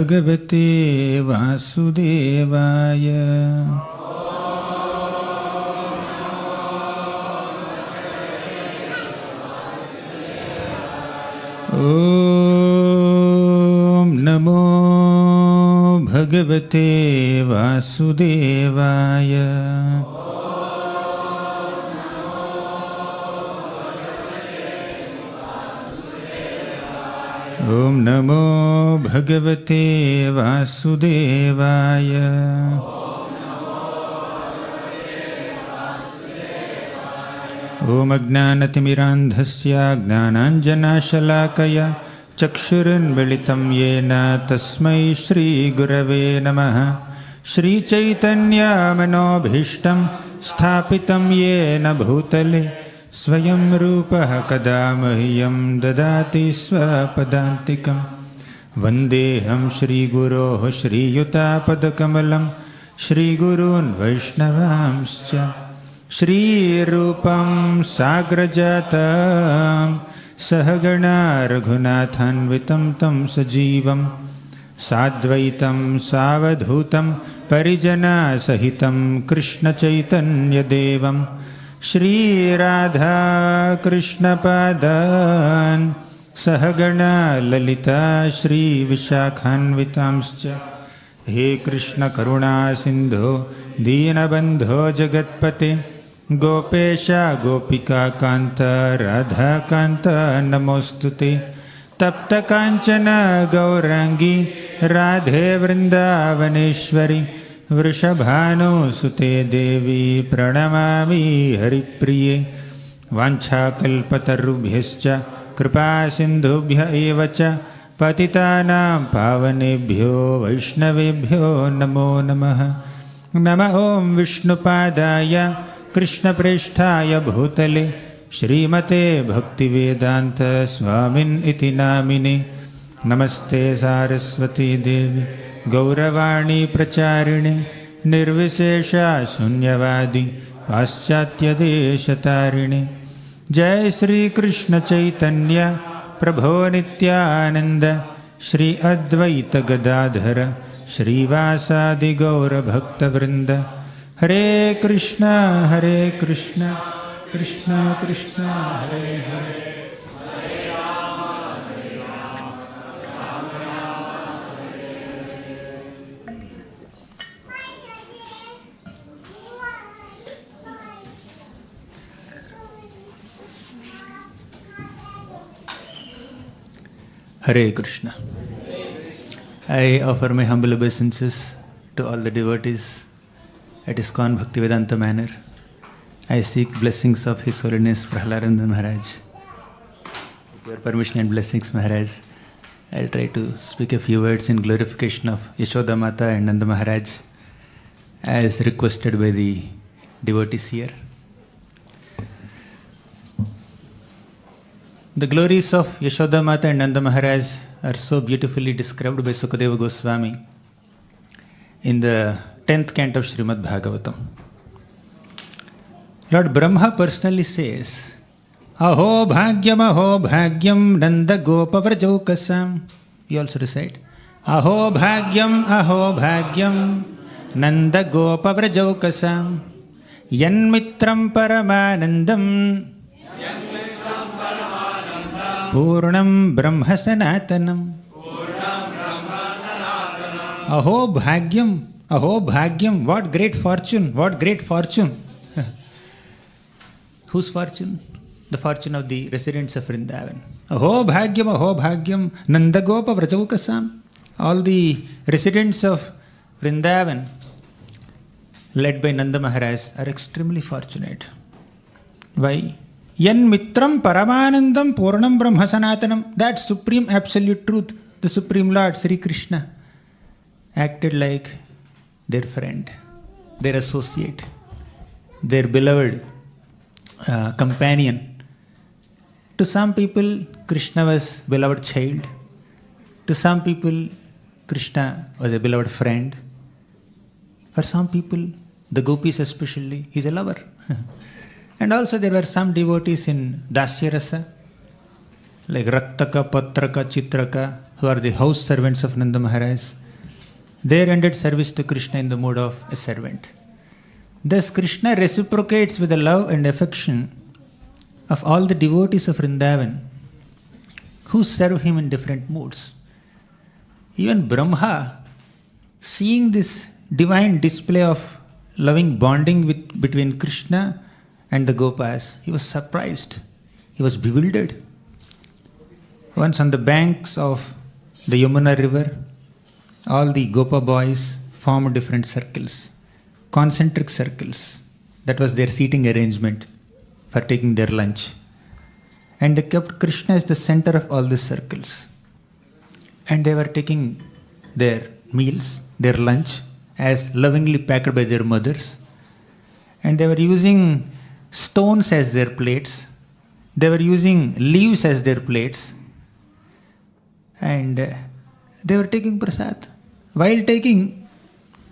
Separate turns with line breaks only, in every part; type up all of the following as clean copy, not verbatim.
Bhagavate Vasudevaya. Om Namo Bhagavate Vasudevaya. Om Namo Bhagavate Vasudevaya. Om Ajnanatimmirandhasya Gnananjanashalakaya Chakshurunmilitam Yena Tasmai Shri Gurave Namaha. Shri Chaitanya Manobhishtam Sthapitam Yena Bhutale Swayam Rupaha Kada Mahyam Dadati Swapadantikam. Vandeham Shri Guroh Shri Yuta Padakamalam Shri Gurun Vaishnavamscha Shri Rupam Sagrajatam Sahagana Raghunathanvitam Tam Sajivam Sadvaitam Savadhutam Parijana Sahitam Krishna Chaitanya Devam Shri Radha Krishna Padan Sahagana Lalita Shri Vishakhanvitamscha. He Krishna Karuna Sindho Deenabandho Jagatpate Gopesha Gopika Kanta Radha Kanta Namostute. Tapta Kanchana Gaurangi Radhe Vrindavaneshwari. Vrishabhanu Sute Devi Pranamami Haripriye. Vancha Kalpatarubhyascha Kripa Sindhubhya Evacha Patitanam Pavanebhyo Vaishnavebhyo Namo Namaha. Nama Om Vishnupadaya Krishna Presthaya Bhutale Shrimate Bhaktivedanta Swamin Iti Namine. Namaste Saraswati Devi Gauravani Pracharine Nirvishesha Sunyavadi Paschatya Deshatarine. Jai Sri Krishna Chaitanya Prabho Nityananda Shri Advaita Gadadhara Shri Vasadi Gaura Bhakta Vrinda. Hare Krishna Krishna Krishna Hare Hare. Hare Krishna. I offer my humble obeisances to all the devotees at ISKCON Bhaktivedanta Manor. I seek blessings of His Holiness Prahladnanda Maharaj. With your permission and blessings, Maharaj, I'll try to speak a few words in glorification of Yashoda Mata and Nanda Maharaj, as requested by the devotees here. The glories of Yashoda Mata and Nanda Maharaj are so beautifully described by Sukadeva Goswami in the 10th canto of Srimad Bhagavatam. Lord Brahma personally says, Aho bhagyam Nanda Gopa Vrajaukasam. You also recite, Aho bhagyam Nanda Gopa Vrajaukasam Yanmitram Paramanandam Purnam Brahma Sanatanam. Aho bhagyam, what great fortune, what great fortune. Whose fortune? The fortune of the residents of Vrindavan. Aho bhagyam, Nandagopa Vrajaukasam. All the residents of Vrindavan, led by Nanda Maharaj, are extremely fortunate. Why? Yan mitram paramanandam purnam brahma sanatanam. That supreme absolute truth, the Supreme Lord Sri Krishna, acted like their friend, their associate, their beloved companion. To some people, Krishna was beloved child. To some people, Krishna was a beloved friend. For some people, the Gopis especially, he's a lover. And also there were some devotees in Dasya Rasa, like Raktaka, Patraka, Chitraka, who are the house servants of Nanda Maharaj, they rendered service to Krishna in the mode of a servant. Thus, Krishna reciprocates with the love and affection of all the devotees of Vrindavan who serve him in different moods. Even Brahma, seeing this divine display of loving bonding between Krishna and the Gopas, he was surprised. He was bewildered. Once on the banks of the Yamuna river, all the Gopa boys formed different circles, concentric circles. That was their seating arrangement for taking their lunch. And they kept Krishna as the center of all these circles. And they were taking their meals, their lunch, as lovingly packed by their mothers. And they were using stones as their plates. They were using leaves as their plates. And they were taking prasad. While taking,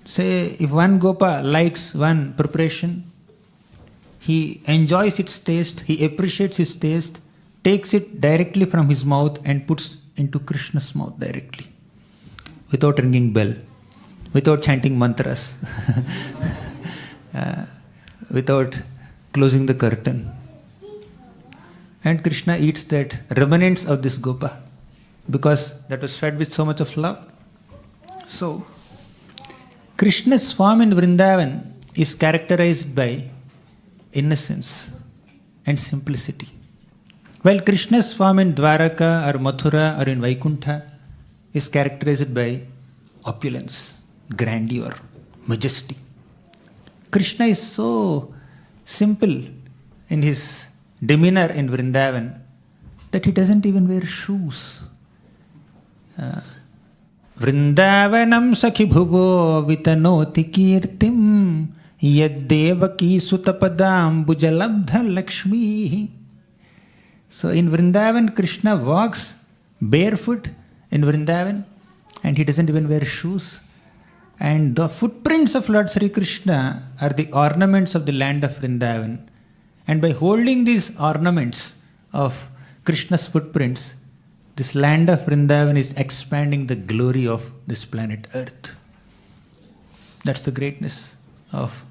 say, if one Gopa likes one preparation, he enjoys its taste, he appreciates its taste, takes it directly from his mouth and puts into Krishna's mouth directly, without ringing bell, without chanting mantras, without closing the curtain. And Krishna eats that remnants of this Gopa, because that was fed with so much of love. So, Krishna's form in Vrindavan is characterized by innocence and simplicity. While Krishna's form in Dwaraka or Mathura or in Vaikuntha is characterized by opulence, grandeur, majesty. Krishna is so simple in his demeanor in Vrindavan that he doesn't even wear shoes. Vrindavanam sakhi bhuvo vitanoti kirtim yaddevaki sutapadam bujalabdha lakshmi. So in Vrindavan, Krishna walks barefoot in Vrindavan and he doesn't even wear shoes. And the footprints of Lord Sri Krishna are the ornaments of the land of Vrindavan. And by holding these ornaments of Krishna's footprints, this land of Vrindavan is expanding the glory of this planet Earth. That's the greatness of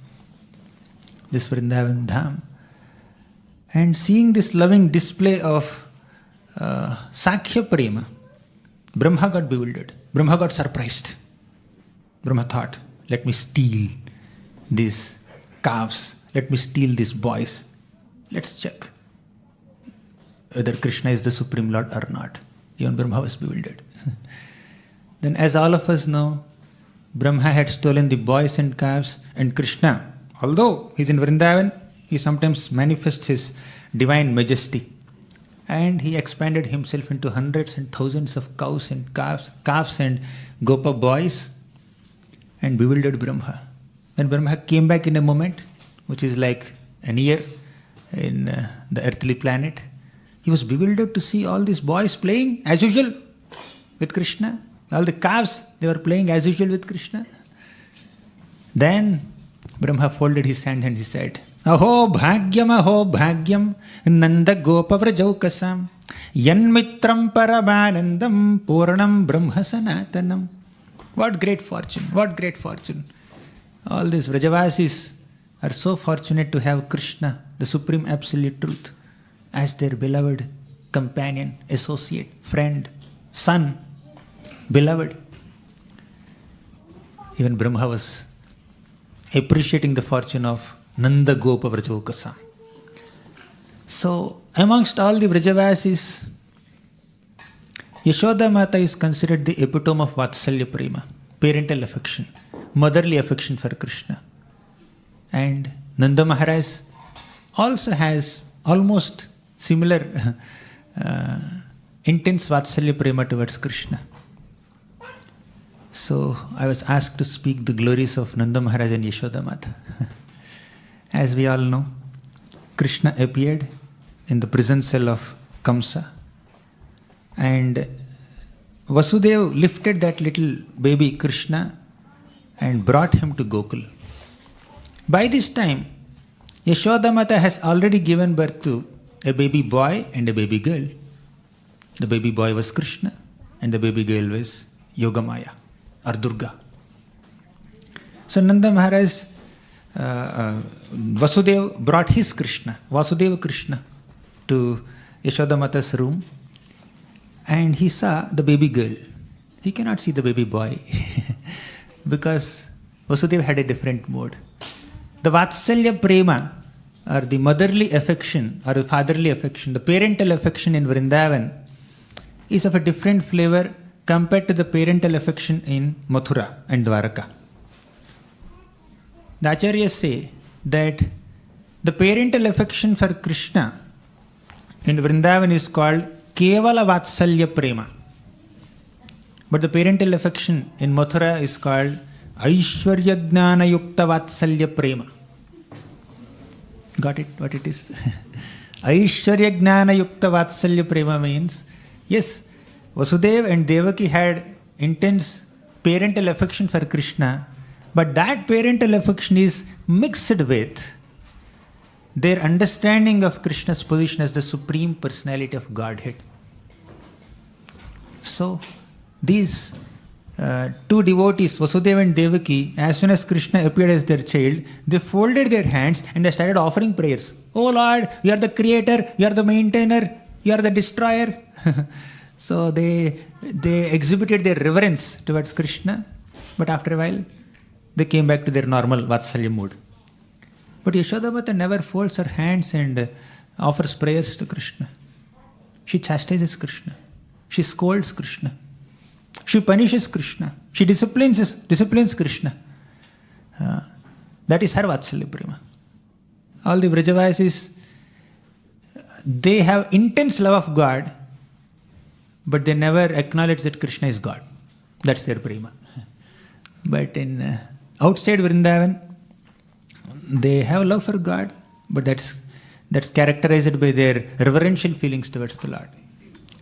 this Vrindavan Dham. And seeing this loving display of Satsang prema, Brahma got bewildered. Brahma got surprised. Brahma thought, let me steal these calves. Let me steal these boys. Let's check whether Krishna is the Supreme Lord or not. Even Brahma was bewildered. Then, as all of us know, Brahma had stolen the boys and calves, and Krishna, although he's in Vrindavan, he sometimes manifests his divine majesty. And he expanded himself into hundreds and thousands of cows and calves and Gopa boys, and bewildered Brahma. When Brahma came back in a moment, which is like an year in the earthly planet, he was bewildered to see all these boys playing as usual with Krishna. All the calves, they were playing as usual with Krishna. Then Brahma folded his hand and he said, Aho bhagyam, nanda gopa vrajaukasam, yanmitram paramanandam, purnam brahma sanatanam. What great fortune, what great fortune. All these Vrajavasis are so fortunate to have Krishna, the Supreme Absolute Truth, as their beloved companion, associate, friend, son, beloved. Even Brahma was appreciating the fortune of Nanda Gopa Vrajaukasam. So, amongst all the Vrajavasis, Yashoda Mata is considered the epitome of Vatsalya prema, parental affection, motherly affection for Krishna. And Nanda Maharaj also has almost similar intense Vatsalya prema towards Krishna. So I was asked to speak the glories of Nanda Maharaj and Yashoda Mata. As we all know, Krishna appeared in the prison cell of Kamsa, and Vasudeva lifted that little baby Krishna and brought him to Gokul. By this time, Yashoda Mata has already given birth to a baby boy and a baby girl. The baby boy was Krishna, and the baby girl was Yogamaya or Durga. So Nanda Maharaj, Vasudev brought his Krishna, Vasudeva Krishna, to Yashoda Mata's room, and he saw the baby girl. He cannot see the baby boy because Vasudeva had a different mode. The Vatsalya prema, or the motherly affection or the fatherly affection, the parental affection in Vrindavan is of a different flavor compared to the parental affection in Mathura and Dwaraka. The Acharyas say that the parental affection for Krishna in Vrindavan is called Kevala Vatsalya prema. But the parental affection in Mathura is called Aishwarya Gnana Yukta Vatsalya prema. Got it? What it is? Aishwarya Gnana Yukta Vatsalya prema means, yes, Vasudeva and Devaki had intense parental affection for Krishna, but that parental affection is mixed with their understanding of Krishna's position as the Supreme Personality of Godhead. So, these two devotees, Vasudeva and Devaki, as soon as Krishna appeared as their child, they folded their hands and they started offering prayers. Oh Lord, you are the creator, you are the maintainer, you are the destroyer. So they exhibited their reverence towards Krishna, but after a while, they came back to their normal Vatsalya mood. But Yashoda Mata never folds her hands and offers prayers to Krishna. She chastises Krishna. She scolds Krishna. She punishes Krishna. She disciplines Krishna. That is her Vatsalya prema. All the Vrajavasis, they have intense love of God, but they never acknowledge that Krishna is God. That's their prema. But in outside Vrindavan, they have love for God, but that's characterized by their reverential feelings towards the Lord.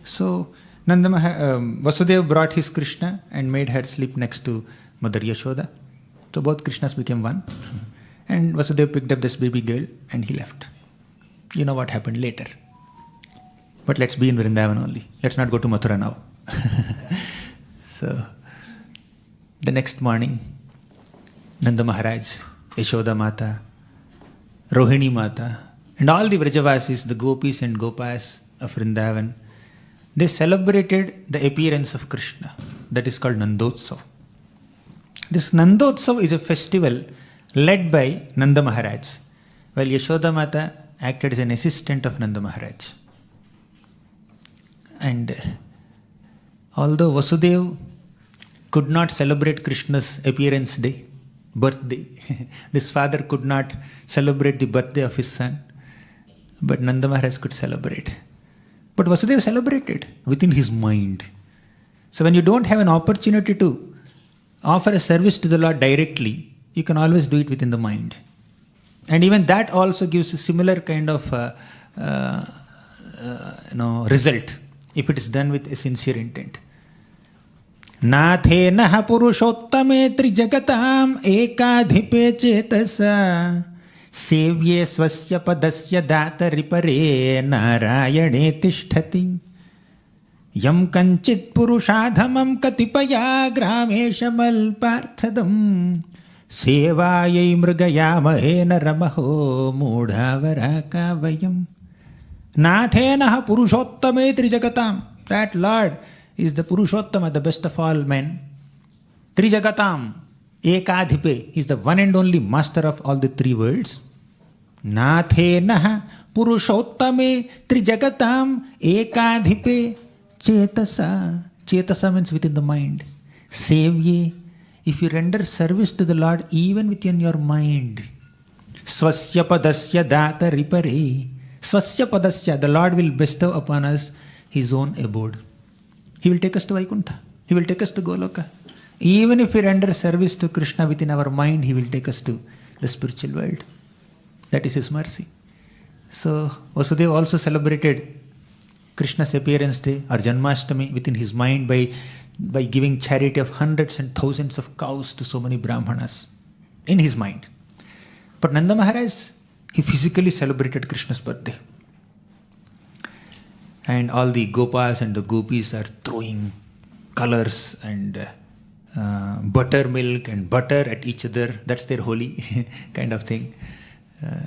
So Vasudeva brought his Krishna and made her sleep next to Mother Yashoda. So both Krishnas became one. And Vasudeva picked up this baby girl and he left. You know what happened later. But let's be in Vrindavan only. Let's not go to Mathura now. So the next morning, Nanda Maharaj, Yashoda Mata, Rohini Mata, and all the Vrajavasis, the Gopis and Gopas of Vrindavan, they celebrated the appearance of Krishna. That is called Nandotsav. This Nandotsav is a festival led by Nanda Maharaj, while Yashoda Mata acted as an assistant of Nanda Maharaj. And although Vasudeva could not celebrate Krishna's appearance day, birthday, this father could not celebrate the birthday of his son, but Nanda Maharaj could celebrate. But Vasudeva celebrated within his mind. So when you don't have an opportunity to offer a service to the Lord directly, you can always do it within the mind. And even that also gives a similar kind of result if it is done with a sincere intent. Nathe naha purushottame trijagatam ekadhipe chetasa sevye swasya padasya datari pare narayane tishtati yam kanchit purushadhamam katipaya grameshamal parthadam sevayai mrugayamahe naramaho mudhavaraka vayam. Nathenaha purushottame trijagatam. That Lord is the Purushottama, the best of all men. Trijagatam, ekadhipe, is the one and only master of all the three worlds. Nathenaha Purushottame Trijagatam ekadhipe chetasa. Chetasa means within the mind. Sevye, if you render service to the Lord even within your mind. Swasya padasya data ripare. Swasya padasya, the Lord will bestow upon us His own abode. He will take us to Vaikuntha. He will take us to Goloka. Even if we render service to Krishna within our mind, He will take us to the spiritual world. That is His mercy. So Vasudeva also celebrated Krishna's appearance day or Janmashtami within his mind by giving charity of hundreds and thousands of cows to so many Brahmanas in his mind. But Nanda Maharaj, he physically celebrated Krishna's birthday. And all the Gopas and the Gopis are throwing colors and buttermilk and butter at each other. That's their holy kind of thing.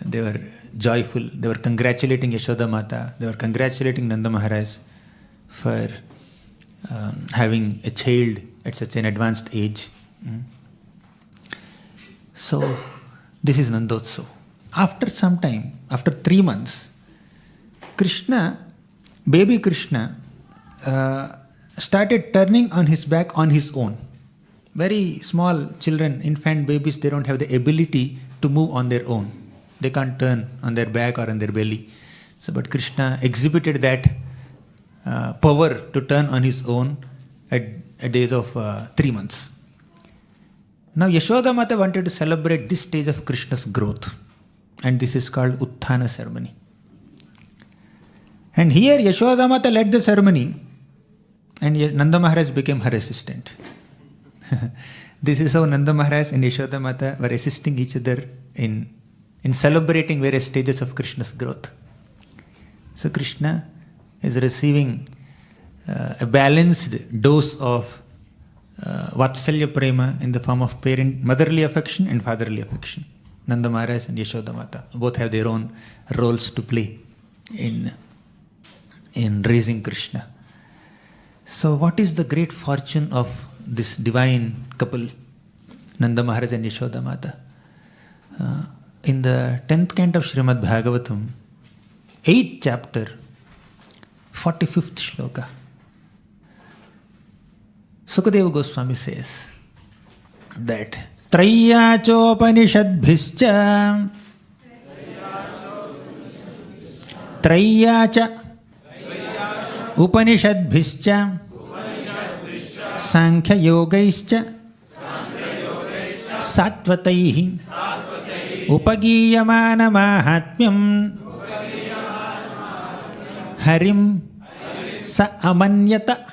They were joyful. They were congratulating Yashoda Mata. They were congratulating Nanda Maharaj for having a child at such an advanced age. So, this is Nandotsav. After some time, after 3 months, baby Krishna, started turning on his back on his own. Very small children, infant babies, they don't have the ability to move on their own. They can't turn on their back or on their belly. So, but Krishna exhibited that power to turn on his own at the age of 3 months. Now, Yashoda Mata wanted to celebrate this stage of Krishna's growth, and this is called Utthana ceremony. And here Yashoda Mata led the ceremony, and Nanda Maharaj became her assistant. This is how Nanda Maharaj and Yashoda Mata were assisting each other in celebrating various stages of Krishna's growth. So Krishna is receiving a balanced dose of Vatsalya prema in the form of motherly affection and fatherly affection. Nanda Maharaj and Yashoda Mata both have their own roles to play in raising Krishna. So what is the great fortune of this divine couple, Nanda Maharaj and Yashoda Mata? In the 10th canto of Srimad Bhagavatam, 8th chapter, 45th shloka, Sukadeva Goswami says that Trayachopanisadbhischa Upanishadbhischa Sankhya Yogaischa Satvataihi Upagiyamana Mahatmyam Harim Sa Amanyata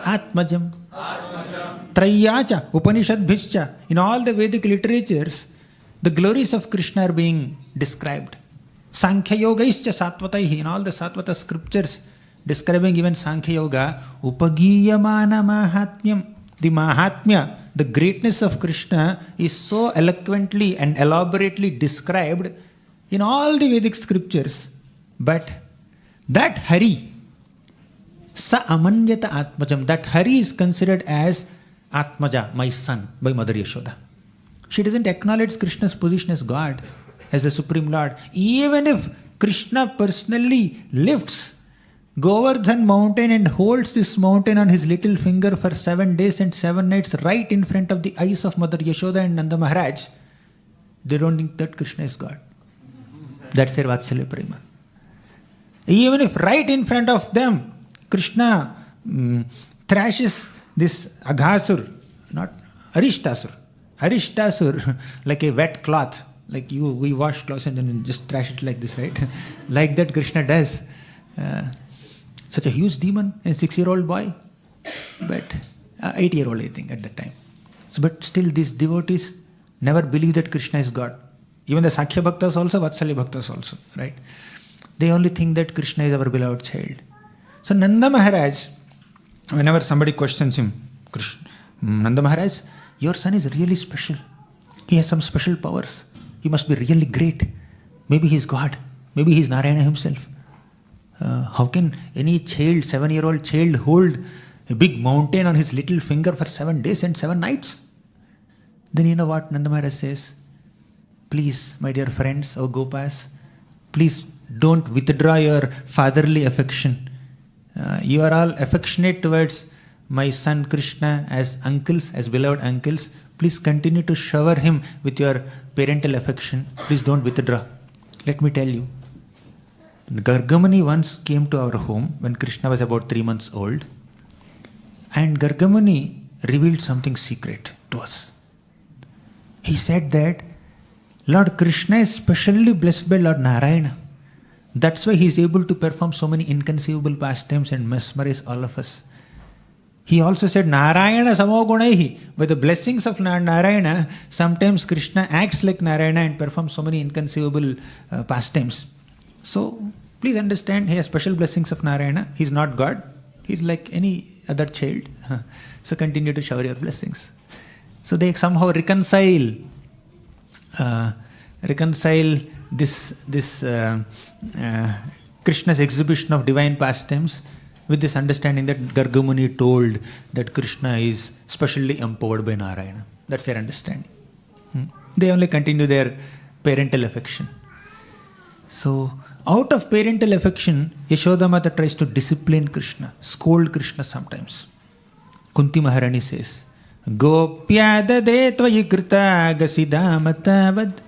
Atmajam. Trayacha Upanishadbhischa. In all the Vedic literatures, the glories of Krishna are being described. Sankhya Yogaischa Satvataihi. In all the Satvata scriptures describing even Sankhya Yoga, Upagiyamana Mahatmyam. The Mahatmya, the greatness of Krishna, is so eloquently and elaborately described in all the Vedic scriptures. But that Hari, Sa Amanyata Atmajam, that Hari is considered as Atmaja, my son, by Mother Yashoda. She doesn't acknowledge Krishna's position as God, as the Supreme Lord. Even if Krishna personally lifts Govardhan mountain and holds this mountain on his little finger for 7 days and 7 nights right in front of the eyes of Mother Yashoda and Nanda Maharaj, they don't think that Krishna is God. That's their Vatsalya prema. Even if right in front of them, Krishna thrashes this Aghasur, not Arishtasur, like a wet cloth, like we wash clothes and then just thrash it like this, right? Like that Krishna does. Such a huge demon, a 6-year-old boy, but 8-year-old I think at that time. So, but still these devotees never believe that Krishna is God. Even the Sakya Bhaktas also, Vatsalya Bhaktas also, right? They only think that Krishna is our beloved child. So Nanda Maharaj, whenever somebody questions him, Nanda Maharaj, your son is really special. He has some special powers. He must be really great. Maybe he is God. Maybe he is Narayana himself. How can any child, 7-year-old child, hold a big mountain on his little finger for 7 days and 7 nights? Then you know what Nanda Maharaj says? Please, my dear friends, O Gopas, please don't withdraw your fatherly affection. You are all affectionate towards my son Krishna as uncles, as beloved uncles. Please continue to shower him with your parental affection. Please don't withdraw. Let me tell you. Gargamuni once came to our home when Krishna was about 3 months old, and Gargamuni revealed something secret to us. He said that Lord Krishna is specially blessed by Lord Narayana. That's why he is able to perform so many inconceivable pastimes and mesmerize all of us. He also said Narayana samogunaihi. By the blessings of Narayana, sometimes Krishna acts like Narayana and performs so many inconceivable pastimes. So, please understand, he has special blessings of Narayana. He is not God. He's like any other child. So continue to shower your blessings. So they somehow reconcile this Krishna's exhibition of divine pastimes with this understanding that Garga Muni told that Krishna is specially empowered by Narayana. That's their understanding. They only continue their parental affection. So, out of parental affection, Yashoda Mata tries to discipline Krishna, scold Krishna sometimes. Kunti Maharani says, Gopyadade tvayi krita gasidamatavad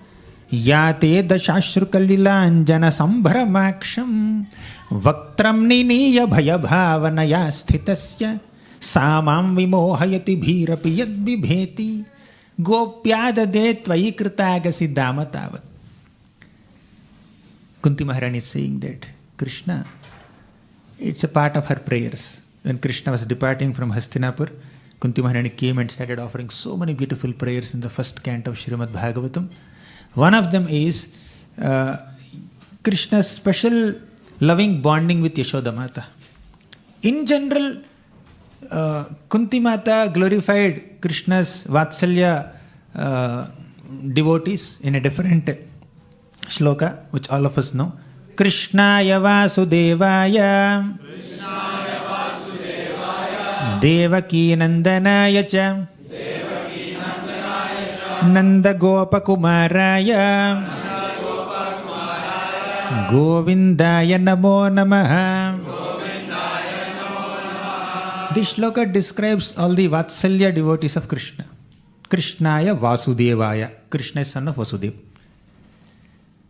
yate dashashrukallilanjana sambharamaksham vaktram niniya bhayabhavanaya sthitasya samam vimohayati bhirapi yad bibheti Gopyadade tvayi krita gasidamatavad. Kunti Maharani is saying that Krishna, it's a part of her prayers. When Krishna was departing from Hastinapur, Kunti Maharani came and started offering so many beautiful prayers in the first canto of Srimad Bhagavatam. One of them is Krishna's special loving bonding with Yashoda Mata. In general, Kunti Mata glorified Krishna's Vatsalya devotees in a different shloka, which all of us know. Krishnaya Vasudevaya Devaki Nandanaya cha Nanda Gopa Kumaraya Govindaya Namo Namaha. This shloka describes all the Vatsalya devotees of Krishna. Krishnaya Vasudevaya. Krishna is son of Vasudeva.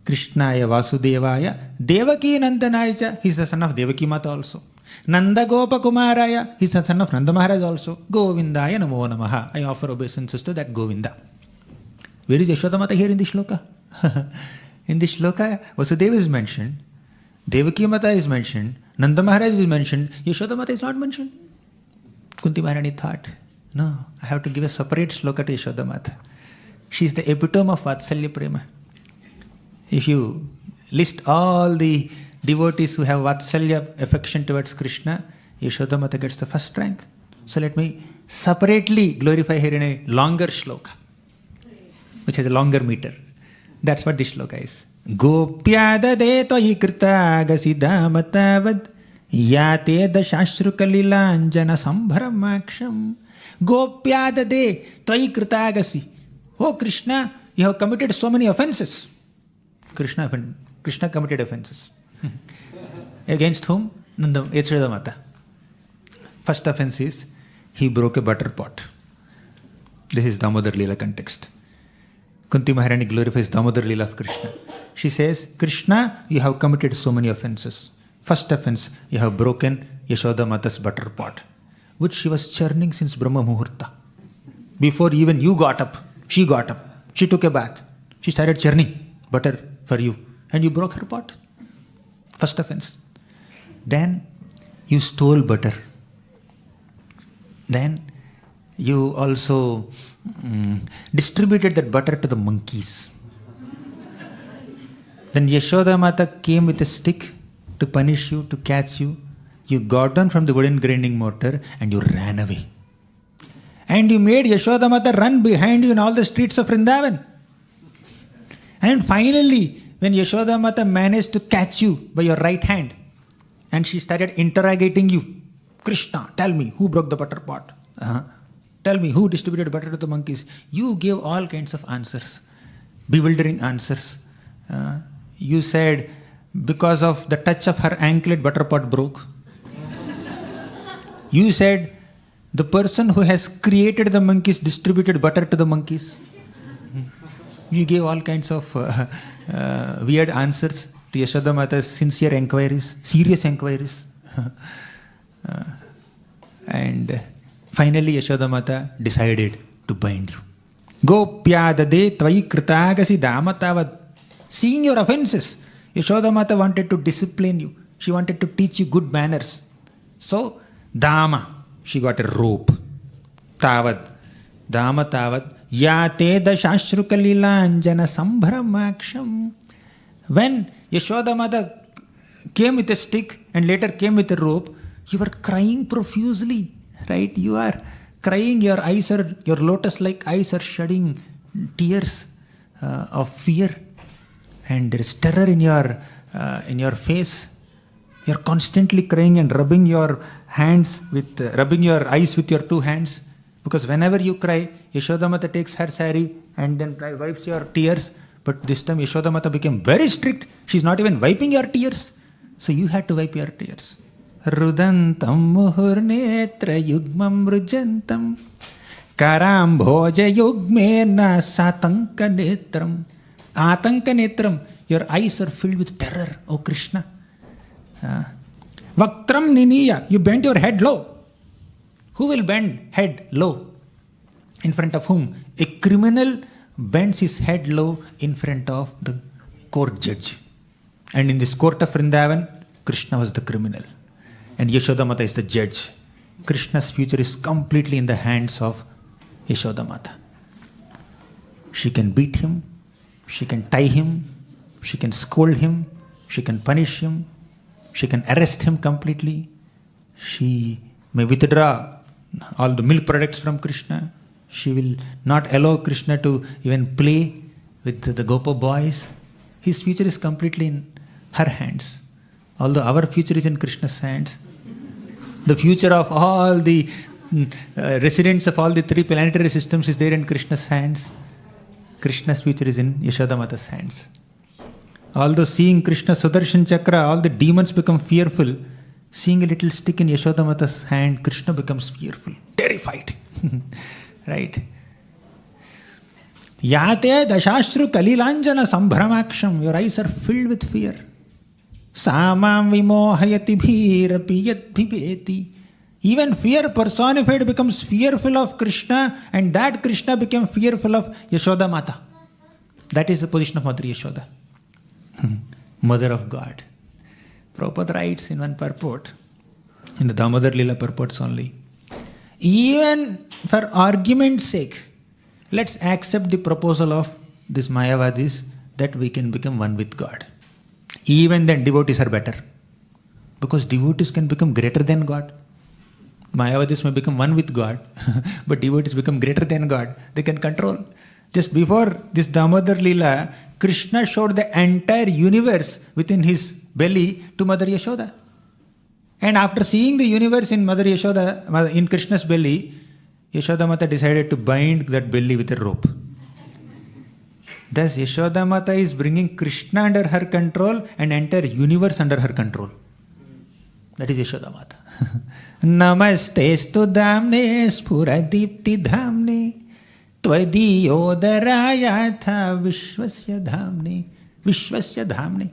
Krishnaya Vasudevaya Devaki Nandanaya. He is the son of Devaki Mata also. Nanda Gopa Kumaraya. He is the son of Nanda Maharaj also. Govindaya Namo Namaha. I offer obeisances to that Govinda. Where is Yashoda Mata here in this shloka? In this shloka, Vasudeva is mentioned, Devaki Mata is mentioned, Nanda Maharaj is mentioned, Yashoda Mata is not mentioned. Kunti Maharani thought, no, I have to give a separate shloka to Yashoda Mata. She is the epitome of Vatsalya prema. If you list all the devotees who have Vatsalya affection towards Krishna, Yashoda Mata gets the first rank. So let me separately glorify her in a longer shloka, which has a longer meter. That's what this shloka is. Gopyadade tvayi krita gasidamatavad yate dashashrukallilanjana sambharamaksham. Gopyadade tvayi krita gasi. Oh Krishna, you have committed so many offenses. Krishna committed offenses. Against whom? Yashoda Mata. First offense is, he broke a butter pot. This is Damodara Leela context. Kunti Maharani glorifies Damodara Leela of Krishna. She says, Krishna, you have committed so many offenses. First offense, you have broken Yashoda Mata's butter pot, which she was churning since Brahma Muhurta. Before even you got up, she got up. She took a bath. She started churning butter for you. And you broke her pot. First offense. Then you stole butter. Then you also distributed that butter to the monkeys. Then Yashoda Mata came with a stick to punish you, to catch you. You got down from the wooden grinding mortar and you ran away. And you made Yashoda Mata run behind you in all the streets of Vrindavan. And finally, when Yashoda Mata managed to catch you by your right hand, and she started interrogating you, Krishna, tell me, who broke the butter pot? Tell me, who distributed butter to the monkeys? You gave all kinds of answers, bewildering answers. You said, because of the touch of her anklet, butter pot broke. You said, the person who has created the monkeys distributed butter to the monkeys. You gave all kinds of weird answers to Yashoda Mata's sincere inquiries, serious inquiries. And finally, Yashoda Mata decided to bind you. Gopyadade tvayi kritagasi damatavad. Seeing your offenses, Yashoda Mata wanted to discipline you. She wanted to teach you good manners. So, Dama, she got a rope. Tavad, Dama tavad, yate dashashrukallilanjana sambharamaksham. When Yashoda Mata came with a stick and later came with a rope, You are crying profusely, right? You are crying, your lotus-like eyes are shedding tears of fear, and there is terror in your face. You are constantly crying and rubbing your eyes with your two hands, because whenever you cry, Yashoda Mata takes her sari and then wipes your tears. But this time Yashoda Mata became very strict. She's not even wiping your tears, so you had to wipe your tears. Rudantam muhurnetra yugmam rujantam karam bhoja yugmena satanka netram. Atanka netram. Your eyes are filled with terror, O Krishna. Vaktram niniya. You bend your head low. Who will bend head low? In front of whom? A criminal bends his head low in front of the court judge. And in this court of Vrindavan, Krishna was the criminal and Yashoda Mata is the judge. Krishna's future is completely in the hands of Yashoda Mata. She can beat him, she can tie him, she can scold him, she can punish him, she can arrest him completely. She may withdraw all the milk products from Krishna. She will not allow Krishna to even play with the Gopa boys. His future is completely in her hands. Although our future is in Krishna's hands. The future of all the residents of all the three planetary systems is there in Krishna's hands. Krishna's future is in Yashoda Mata's hands. Although seeing Krishna Sudarshan Chakra, all the demons become fearful. Seeing a little stick in Yashoda Mata's hand, Krishna becomes fearful, terrified. Right? Yate dashashru kalilanjana sambhramaksham. Your eyes are filled with fear. Samam vimohayati bhirapi yat bhibeti. Even fear personified becomes fearful of Krishna, and that Krishna became fearful of Yashoda Mata. That is the position of Mother Yashoda. Mother of God. Prabhupada writes in one purport, in the Damodara Lila purports only, even for argument's sake, let's accept the proposal of these Mayavadis that we can become one with God. Even then devotees are better, because devotees can become greater than God. Mayavadis may become one with God, but devotees become greater than God. They can control. Just before this Damodara Lila, Krishna showed the entire universe within his belly to Mother Yashoda. And after seeing the universe in Mother Yashoda, in Krishna's belly, Yashoda Mata decided to bind that belly with a rope. Thus Yashoda Mata is bringing Krishna under her control and entire universe under her control. That is Yashoda Mata. Namastestu damne spuradipti dhamne tvadiyodharayatha vishvasya dhamne. Vishvasya dhamne.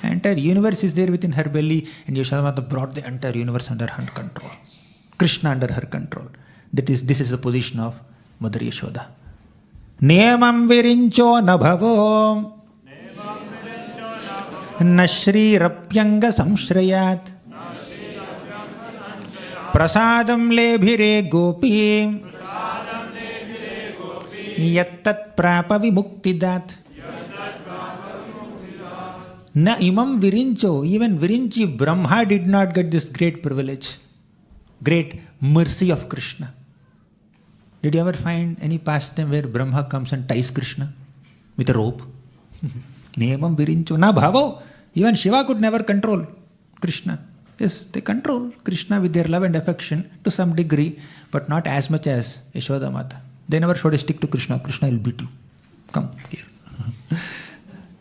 Entire universe is there within her belly, and Yashoda Mata brought the entire universe under her control. Krishna under her control. This is the position of Mother Yashoda. Niyamam virincho nabhavo nashri rapyanga samshrayat prasadam lebhire gopi yattat prapa vimuktidat. Na imam virincho, even Virinchi Brahma did not get this great privilege, great mercy of Krishna. Did you ever find any pastime where Brahma comes and ties Krishna with a rope? Niyamam virincho na bhavo. Even Shiva could never control Krishna. Yes, they control Krishna with their love and affection to some degree, but not as much as Yashoda Mata. They never showed a stick to Krishna. Krishna will beat you. Come here.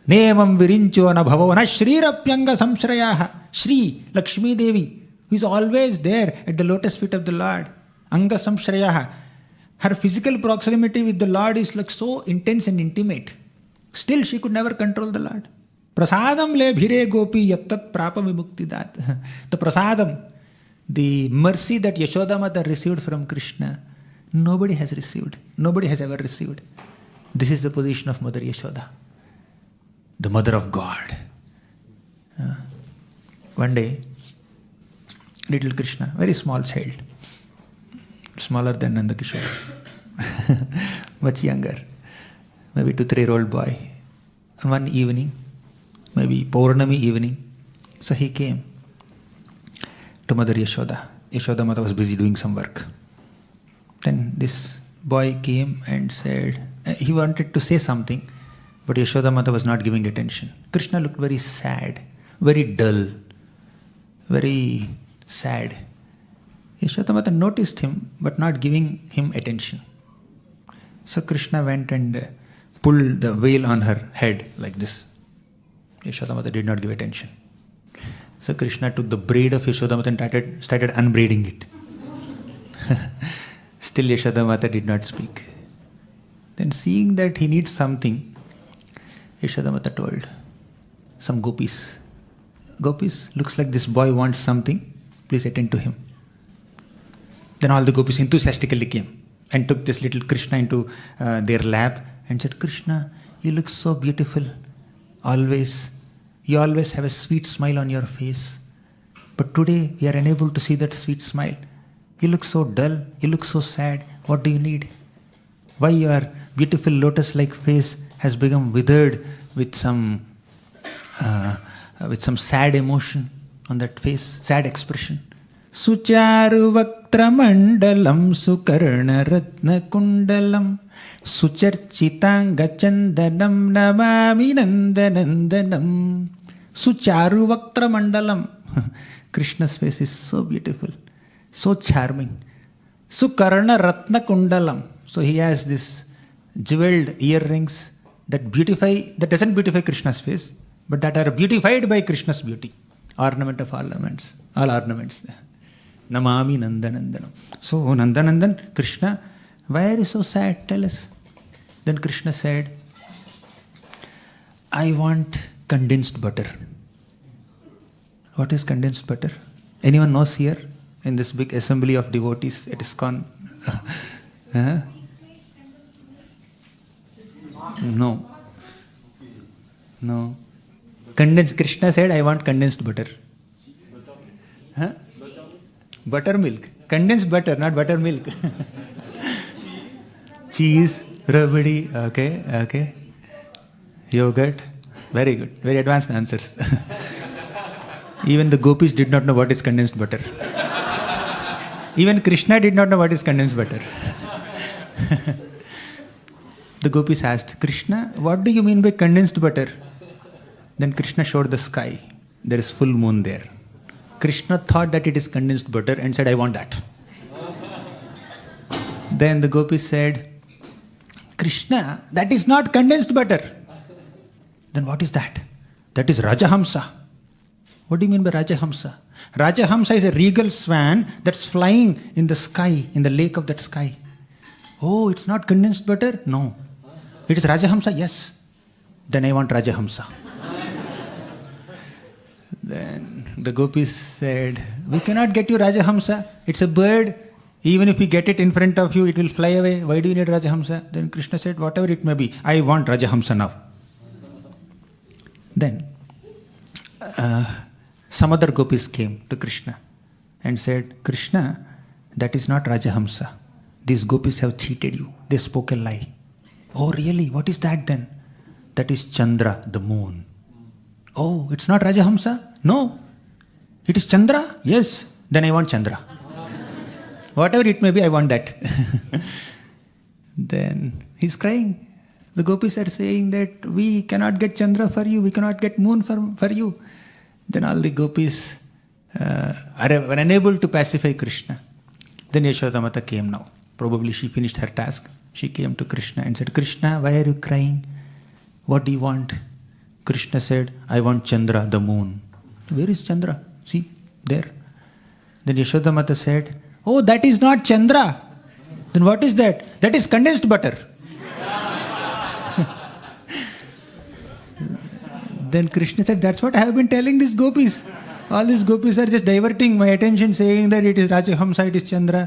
Nemam virincho na bhavo na shrirapyanga samshrayaha. Shri, Lakshmi Devi, who is always there at the lotus feet of the Lord. Anga samshrayaha. Her physical proximity with the Lord is like so intense and intimate. Still she could never control the Lord. Prasadam le bhire gopi yattat prapa vimuktidat. The prasadam, the mercy that Yashoda Mata received from Krishna, nobody has received. Nobody has ever received. This is the position of Mother Yashoda, the mother of God. One day, little Krishna, very small child, smaller than Nanda Kishore, much younger, maybe 2-3-year-old boy. One evening, maybe Paurnami evening, so he came to Mother Yashoda. Yashoda Mata was busy doing some work. Then this boy came and said, he wanted to say something, but Yashoda Mata was not giving attention. Krishna looked very sad, very dull, very sad. Yashoda Mata noticed him, but not giving him attention. So Krishna went and pulled the veil on her head like this. Yashoda Mata did not give attention. So Krishna took the braid of Yashoda Mata and started unbraiding it. Still Yashoda Mata did not speak. Then seeing that he needs something, Yashoda Mata told some gopis, "Gopis, looks like this boy wants something, please attend to him." Then all the gopis enthusiastically came and took this little Krishna into their lap and said, "Krishna, you look so beautiful. You always have a sweet smile on your face. But today we are unable to see that sweet smile. You look so dull, you look so sad. What do you need? Why your beautiful lotus-like face has become withered with some sad emotion on that face, sad expression." Sucharu vaktra mandalam sukarna ratna kundalam sucharchitanga chandanam namami nandanandanam. Sucharu vaktra mandalam. Krishna's face is so beautiful, so charming. Sukarna ratna kundalam. So he has this jeweled earrings that doesn't beautify Krishna's face, but that are beautified by Krishna's beauty. Ornament of ornaments, all ornaments. Namami Nandanandanam. So, Nandanandan, Krishna, why are you so sad? Tell us. Then Krishna said, "I want condensed butter." What is condensed butter? Anyone knows here in this big assembly of devotees at ISKCON? No. Condensed. Krishna said, "I want condensed butter." Huh? Buttermilk. Condensed butter, not buttermilk. Cheese, rabdi, okay. Yogurt. Very good. Very advanced answers. Even the gopis did not know what is condensed butter. Even Krishna did not know what is condensed butter. The gopis asked, "Krishna, what do you mean by condensed butter?" Then Krishna showed the sky. There is full moon there. Krishna thought that it is condensed butter and said, "I want that." Then the gopis said, "Krishna, that is not condensed butter." Then what is that? That is Rajahamsa. What do you mean by Rajahamsa? Rajahamsa is a regal swan that's flying in the sky, in the lake of that sky. Oh, it's not condensed butter? No. It is Rajahamsa? Yes. Then I want Rajahamsa. Then the gopis said, "We cannot get you Rajahamsa. It's a bird. Even if we get it in front of you, it will fly away. Why do you need Rajahamsa?" Then Krishna said, "Whatever it may be, I want Rajahamsa now." Then some other gopis came to Krishna and said, "Krishna, that is not Rajahamsa. These gopis have cheated you. They spoke a lie." "Oh, really? What is that then?" "That is Chandra, the moon." "Oh, it's not Rajahamsa?" "No." "It is Chandra?" "Yes." "Then I want Chandra." Whatever it may be, I want that. Then he's crying. The gopis are saying that we cannot get Chandra for you, we cannot get moon for you. Then all the gopis were unable to pacify Krishna. Then Yashoda Mata came now. Probably she finished her task. She came to Krishna and said, "Krishna, why are you crying? What do you want?" Krishna said, "I want Chandra, the moon." "Where is Chandra?" "See, there." Then Yashoda Mata said, "Oh, that is not Chandra." "Then what is that?" "That is condensed butter." Then Krishna said, "That's what I have been telling these gopis. All these gopis are just diverting my attention, saying that it is Rajahamsa, it is Chandra.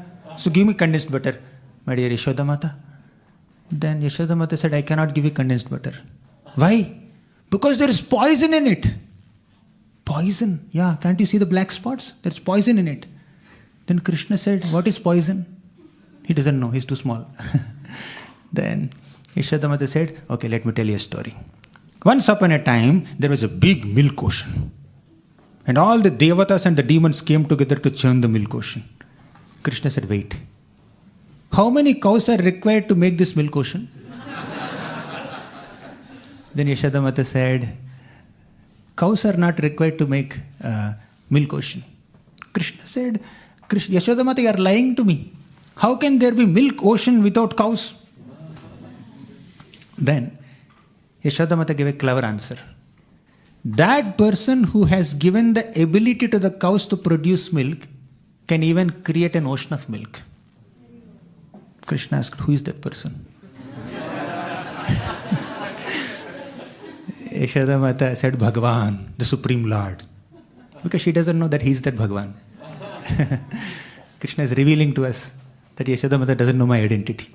So give me condensed butter, my dear Yashoda Mata." Then Yashoda Mata said, "I cannot give you condensed butter." "Why?" "Because there is poison in it." "Poison?" "Yeah, can't you see the black spots? There's poison in it." Then Krishna said, "What is poison?" He doesn't know, he's too small. Then Yashoda Mata said, "Okay, let me tell you a story. Once upon a time, there was a big milk ocean. And all the devatas and the demons came together to churn the milk ocean. Krishna said, wait. How many cows are required to make this milk ocean? Then Yashoda Mata said, cows are not required to make milk ocean. Krishna said, Yashoda Mata, you are lying to me. How can there be milk ocean without cows? Then Yashoda Mata gave a clever answer. That person who has given the ability to the cows to produce milk can even create an ocean of milk. Krishna asked, who is that person? Yashoda Mata said, Bhagavan, the Supreme Lord. Because she doesn't know that he is that Bhagavan. Krishna is revealing to us that Yashoda Mata doesn't know my identity.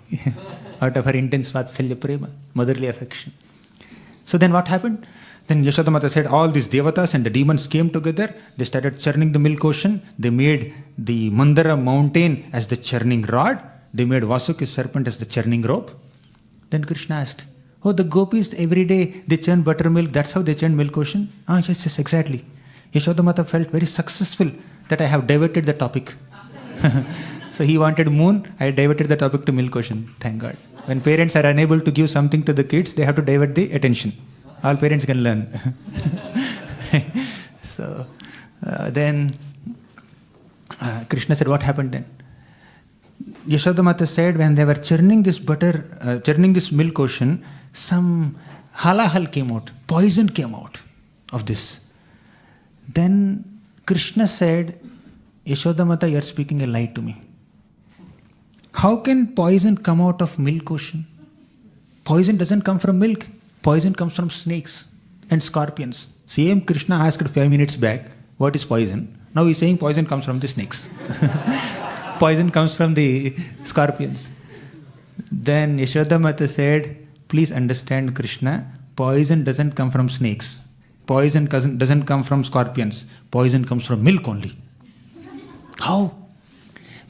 Out of her intense Vatsalya prema, motherly affection. So then what happened? Then Yashoda Mata said, all these devatas and the demons came together. They started churning the milk ocean. They made the Mandara mountain as the churning rod. They made Vasuki's serpent as the churning rope. Then Krishna asked, oh, the Gopis every day they churn buttermilk. That's how they churn milk ocean? Ah, yes, exactly. Yashoda Mata felt very successful that I have diverted the topic. So he wanted moon. I diverted the topic to milk ocean. Thank God. When parents are unable to give something to the kids, they have to divert the attention. All parents can learn. So then Krishna said, what happened then? Yashoda Mata said, when they were churning this churning this milk ocean, some halahal came out, poison came out of this. Then Krishna said, Yashoda Mata, you are speaking a lie to me. How can poison come out of milk ocean? Poison doesn't come from milk. Poison comes from snakes and scorpions. Same Krishna asked 5 minutes back, what is poison? Now he's saying poison comes from the snakes. Poison comes from the scorpions. Then Yashoda Mata said, please understand Krishna, poison doesn't come from snakes. Poison doesn't come from scorpions. Poison comes from milk only. How?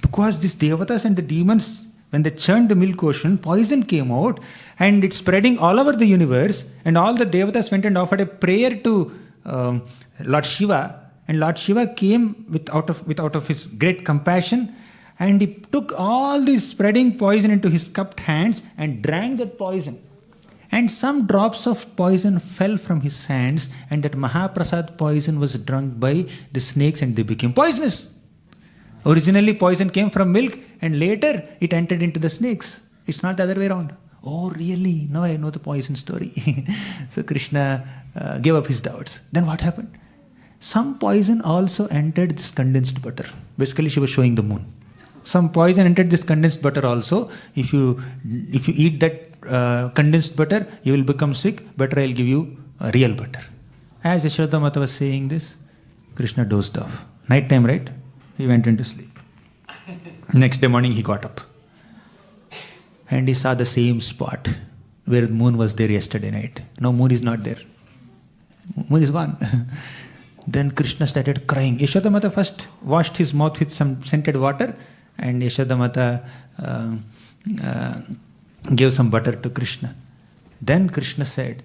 Because these devatas and the demons, when they churned the milk ocean, poison came out and it's spreading all over the universe, and all the devatas went and offered a prayer to Lord Shiva, and Lord Shiva came out of his great compassion, and he took all this spreading poison into his cupped hands and drank that poison. And some drops of poison fell from his hands, and that Mahaprasad poison was drunk by the snakes and they became poisonous. Originally poison came from milk and later it entered into the snakes. It's not the other way around. Oh really? Now I know the poison story. So Krishna gave up his doubts. Then what happened? Some poison also entered this condensed butter. Basically she was showing the moon. Some poison entered this condensed butter also. If you eat that condensed butter, you will become sick. Better I'll give you real butter. As Yashoda Mata was saying this, Krishna dozed off. Night time, right? He went into sleep. Next day morning he got up. And he saw the same spot where the moon was there yesterday night. Now moon is not there. Moon is gone. Then Krishna started crying. Yashoda Mata first washed his mouth with some scented water, and Yashoda Mata gave some butter to Krishna. Then Krishna said,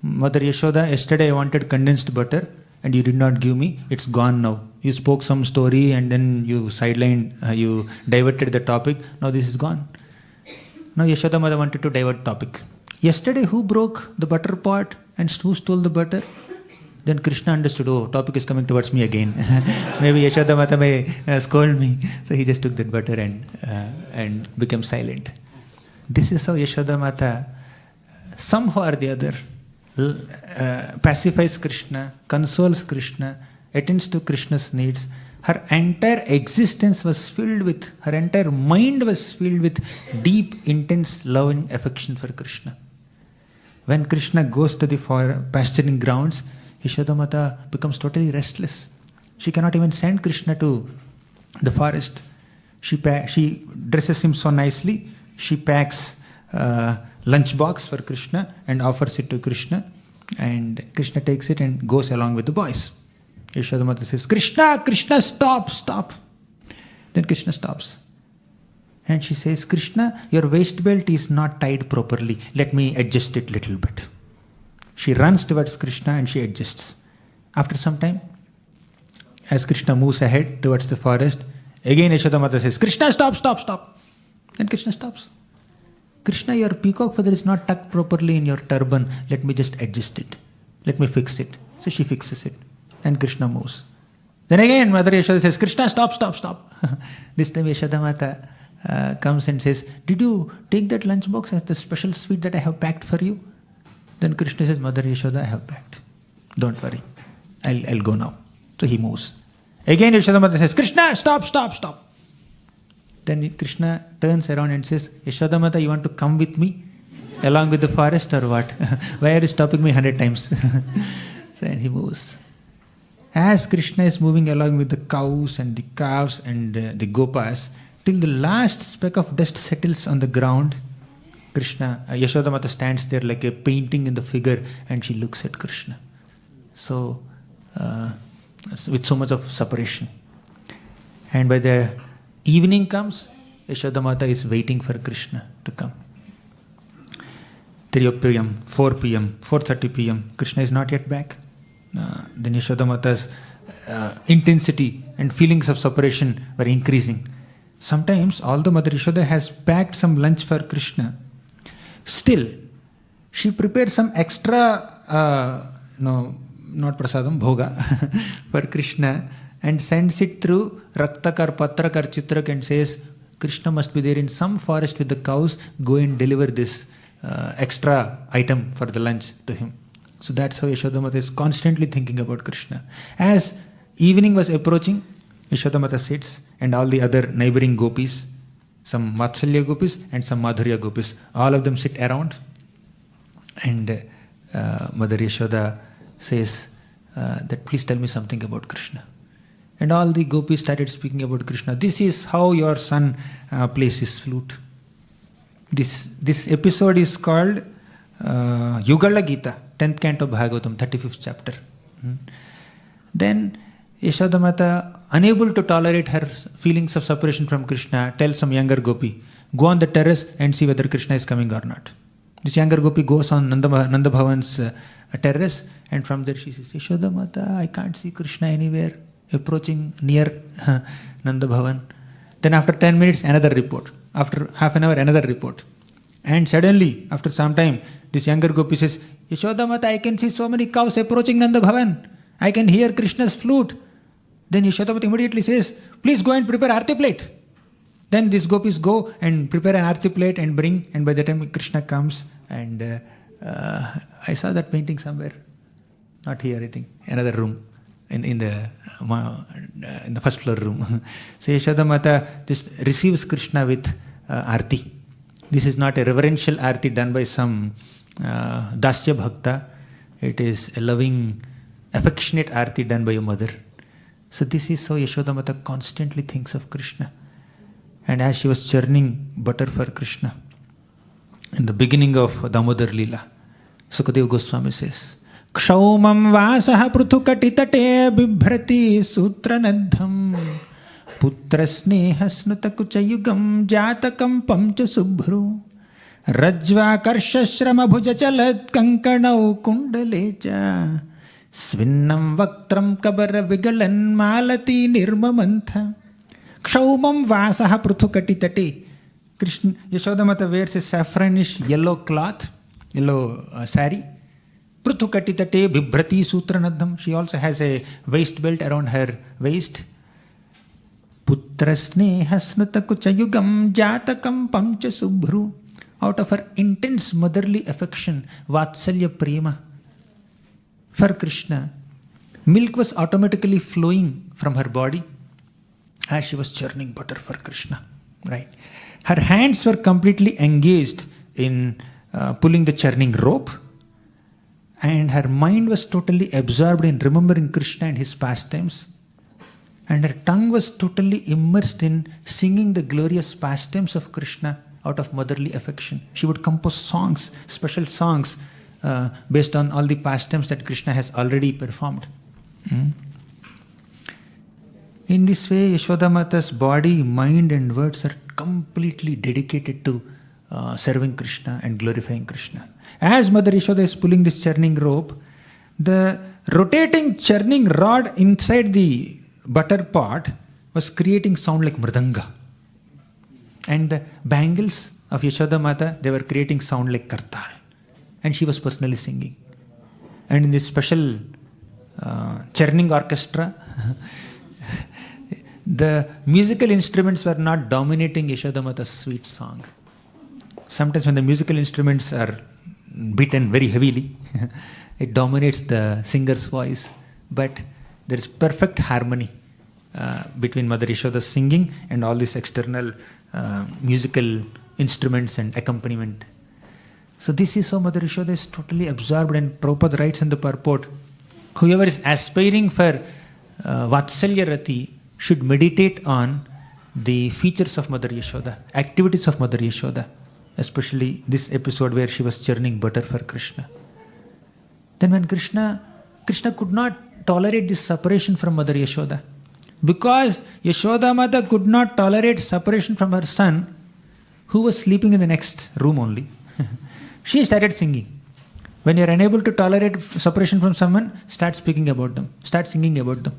Mother Yashoda, yesterday I wanted condensed butter and you did not give me. It's gone now. You spoke some story and then you sidelined, you diverted the topic. Now this is gone. Now Yashoda Mata wanted to divert topic. Yesterday who broke the butter pot and who stole the butter? Then Krishna understood, oh, topic is coming towards me again. Maybe Yashoda Mata may scold me. So he just took that butter and became silent. This is how Yashoda Mata somehow or the other pacifies Krishna, consoles Krishna, attends to Krishna's needs. Her entire existence was filled with, her entire mind was filled with deep, intense love and affection for Krishna. When Krishna goes to the pasturing grounds, Yashoda Mata becomes totally restless. She cannot even send Krishna to the forest. She dresses him so nicely. She packs lunch box for Krishna and offers it to Krishna. And Krishna takes it and goes along with the boys. Yashoda Mata says, Krishna, Krishna, stop. Then Krishna stops. And she says, Krishna, your waist belt is not tied properly. Let me adjust it little bit. She runs towards Krishna and she adjusts. After some time, As Krishna moves ahead towards the forest, again Yashoda Mata says, Krishna, stop, stop, stop. And Krishna stops. Krishna, your peacock feather is not tucked properly in your turban. Let me just adjust it. Let me fix it. So she fixes it. And Krishna moves. Then again Mother Yashoda says, Krishna, stop, stop, stop. This time Yashoda Mata comes and says, did you take that lunchbox as the special sweet that I have packed for you? Then Krishna says, Mother Yashoda, I have packed. Don't worry. I'll go now. So he moves. Again Yashoda Mata says, Krishna, stop, stop, stop. Then Krishna turns around and says, Yashoda Mata, you want to come with me along with the forest or what? Why are you stopping me 100 times? So and he moves. As Krishna is moving along with the cows and the calves and the gopas, till the last speck of dust settles on the ground, Krishna, Yashoda Mata stands there like a painting in the figure, and she looks at Krishna. So, with so much of separation. And by the evening comes, Yashoda Mata is waiting for Krishna to come. 3 p.m., 4 p.m., 4:30 p.m., Krishna is not yet back. Then Yashoda Mata's intensity and feelings of separation were increasing. Sometimes, although Mother Yashoda has packed some lunch for Krishna, still, she prepared some extra, not prasadam, bhoga, for Krishna and sends it through Raktakar, Patrakar, Chitrak and says, Krishna must be there in some forest with the cows, go and deliver this extra item for the lunch to him. So that's how Yashoda Mata is constantly thinking about Krishna. As evening was approaching, Yashoda Mata sits and all the other neighboring gopis, some Vatsalya gopis and some Madhurya gopis, all of them sit around and Mother Yashoda says that please tell me something about Krishna. And all the gopis started speaking about Krishna. This is how your son plays his flute. This episode is called Yugala Gita, 10th canto Bhagavatam, 35th chapter. Then Yashoda Mata, unable to tolerate her feelings of separation from Krishna, tells some younger gopi, go on the terrace and see whether Krishna is coming or not. This younger gopi goes on Nanda Bhavan's terrace, and from there she says, Yashoda Mata, I can't see Krishna anywhere approaching near Nanda Bhavan. Then after 10 minutes, another report. After half an hour, another report. And suddenly, after some time, this younger gopi says, Yashoda Mata, I can see so many cows approaching Nanda Bhavan. I can hear Krishna's flute. Then Yashoda Mata immediately says, please go and prepare arti plate. Then these gopis go and prepare an arti plate and bring, and by the time Krishna comes, and I saw that painting somewhere. Not here, I think. Another room. In the first floor room. So Yashoda Mata just receives Krishna with arti. This is not a reverential arti done by some dasya bhakta. It is a loving, affectionate arti done by a mother. So this is how Yashoda Mata constantly thinks of Krishna. And as she was churning butter for Krishna, in the beginning of Damodara Leela, Sukadeva Goswami says, Kshaumam vasaha pruthukatitate bibhrati sutranadham putra sneha snutakuchayugam jatakam pamcha subhru rajva karsha shrama bhuja chalat kankanau kundalecha svinnam vaktram kabara vigalan malati nirmamantha. Kshaumam vasaha pruthukatitate. Krishna, Yashoda Mata wears a saffronish yellow cloth, yellow sari. Pruthukatitate bibhrati sutranadham. She also has a waist belt around her waist. Putra sneha snutakuchayugam jatakam pamcha subhru. Out of her intense motherly affection, Vatsalya prema for Krishna, milk was automatically flowing from her body as she was churning butter for Krishna. Right? Her hands were completely engaged in pulling the churning rope. And her mind was totally absorbed in remembering Krishna and his pastimes. And her tongue was totally immersed in singing the glorious pastimes of Krishna out of motherly affection. She would compose songs, special songs, based on all the pastimes that Krishna has already performed. In this way, Yashoda Mata's body, mind and words are completely dedicated to serving Krishna and glorifying Krishna. As Mother Yashoda is pulling this churning rope, the rotating churning rod inside the butter pot was creating sound like mridanga. And the bangles of Yashoda Mata, they were creating sound like kartal. And she was personally singing. And in this special churning orchestra, the musical instruments were not dominating Yashoda Mata's sweet song. Sometimes when the musical instruments are beaten very heavily, it dominates the singer's voice. But there is perfect harmony between Mother Yashoda's singing and all these external musical instruments and accompaniment. So this is how Mother Yashoda is totally absorbed, and Prabhupada writes in the purport, whoever is aspiring for Vatsalya Rati should meditate on the features of Mother Yashoda, activities of Mother Yashoda, especially this episode where she was churning butter for Krishna. Then when Krishna could not tolerate this separation from Mother Yashoda, because Yashoda Mata could not tolerate separation from her son, who was sleeping in the next room only. She started singing. When you are unable to tolerate separation from someone, start speaking about them. Start singing about them.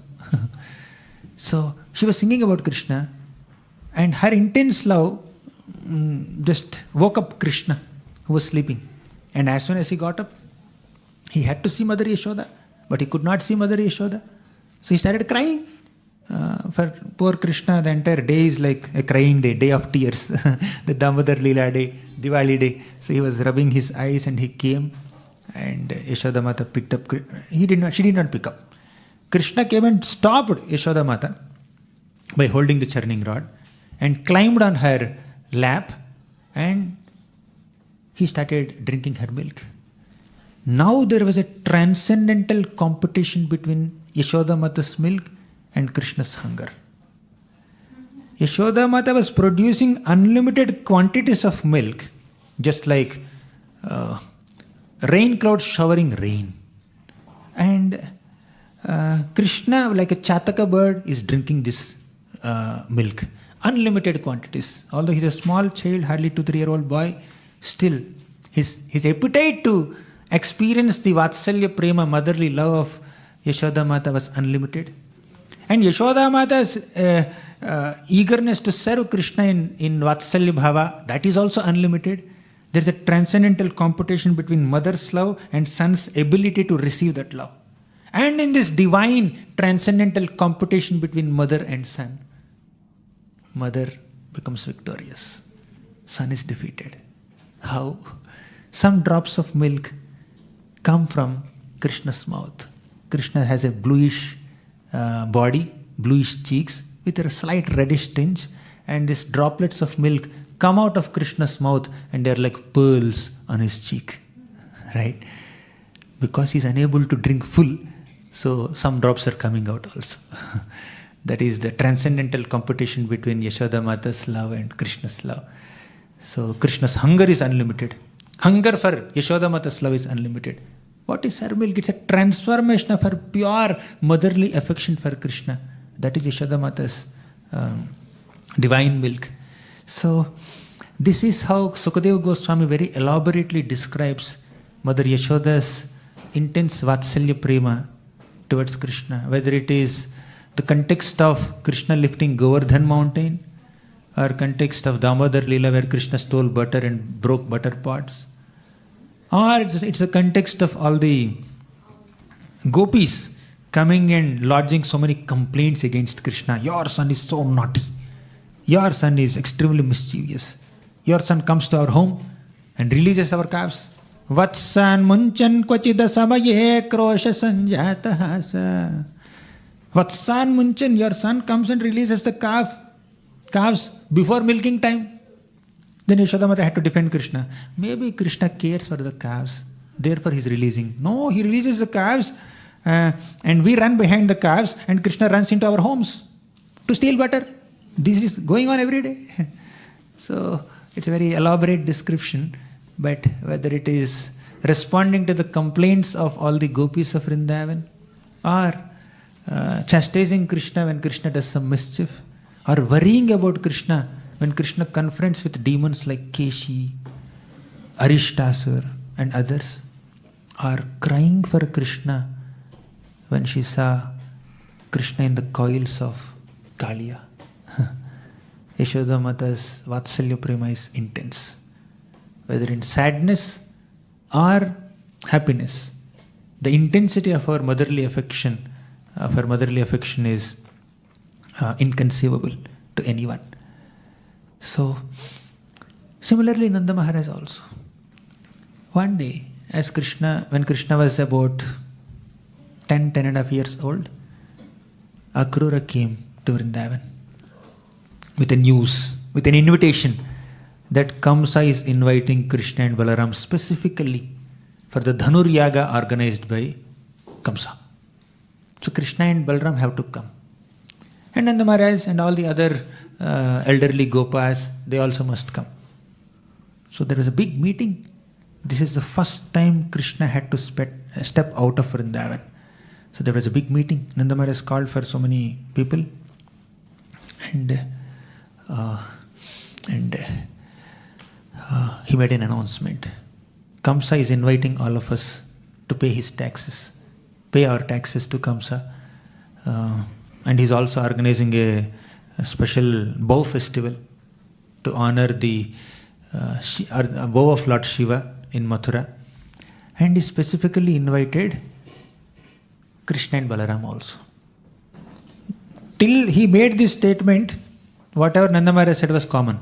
So she was singing about Krishna, and her intense love just woke up Krishna, who was sleeping. And as soon as he got up, he had to see Mother Yashoda, but he could not see Mother Yashoda. So he started crying. For poor Krishna, the entire day is like a crying day, day of tears. The Damodara Leela day, Diwali day. So he was rubbing his eyes and he came, and Yashoda Mata picked up. She did not pick up. Krishna came and stopped Yashoda Mata by holding the churning rod and climbed on her lap, and he started drinking her milk. Now there was a transcendental competition between Yashoda Mata's milk and Krishna's hunger. Yashoda Mata was producing unlimited quantities of milk, just like rain clouds showering rain. And Krishna, like a chataka bird, is drinking this milk. Unlimited quantities. Although he's a small child, hardly 2-3-year-old boy, still his appetite to experience the Vatsalya prema, motherly love of Yashoda Mata, was unlimited. And Yashoda Mata's eagerness to serve Krishna in Vatsalya bhava, that is also unlimited. There is a transcendental competition between mother's love and son's ability to receive that love. And in this divine transcendental competition between mother and son, mother becomes victorious. Son is defeated. How? Some drops of milk come from Krishna's mouth. Krishna has a bluish body, bluish cheeks with a slight reddish tinge, and these droplets of milk come out of Krishna's mouth and they are like pearls on his cheek. Right? Because he's unable to drink full, so some drops are coming out also. That is the transcendental competition between Yashoda Mata's love and Krishna's love. So Krishna's hunger is unlimited. Hunger for Yashoda Mata's love is unlimited. What is her milk? It's a transformation of her pure motherly affection for Krishna. That is Yashoda Mata's divine milk. So this is how Sukadeva Goswami very elaborately describes Mother Yashoda's intense Vatsalya prema towards Krishna. Whether it is the context of Krishna lifting Govardhan mountain, or context of Damodara Leela where Krishna stole butter and broke butter pots, or it's a context of all the Gopis coming and lodging so many complaints against Krishna. Your son is so naughty. Your son is extremely mischievous. Your son comes to our home and releases our calves. Vatsan munchan kvachida samaye krosha sanjata sa. Vatsan munchan, your son comes and releases the calves before milking time. Then Yashoda Mata had to defend Krishna. Maybe Krishna cares for the calves, therefore he is releasing. No, he releases the calves and we run behind the calves, and Krishna runs into our homes to steal butter. This is going on every day. So it's a very elaborate description, but whether it is responding to the complaints of all the Gopis of Vrindavan, or chastising Krishna when Krishna does some mischief, or worrying about Krishna when Krishna confronts with demons like Keshi, Arishtasur and others, or crying for Krishna when she saw Krishna in the coils of Kaliya. Yashoda Mata's Vatsalya prema is intense. Whether in sadness or happiness, the intensity of our motherly affection is inconceivable to anyone. So, similarly, Nanda Maharaj also. One day, when Krishna was about 10 and a half years old, Akrura came to Vrindavan with an invitation that Kamsa is inviting Krishna and Balaram specifically for the Dhanur Yaga organized by Kamsa. So Krishna and Balaram have to come. And Nanda Maharaj and all the other elderly Gopas, they also must come. So there was a big meeting. This is the first time Krishna had to step out of Vrindavan. So there was a big meeting. Nanda Maharaj called for so many people. And he made an announcement. Kamsa is inviting all of us to pay our taxes to Kamsa. And he's also organizing a special bow festival to honor the bow of Lord Shiva in Mathura. And he specifically invited Krishna and Balaram also. Till he made this statement, whatever Nanda Maharaj said was common.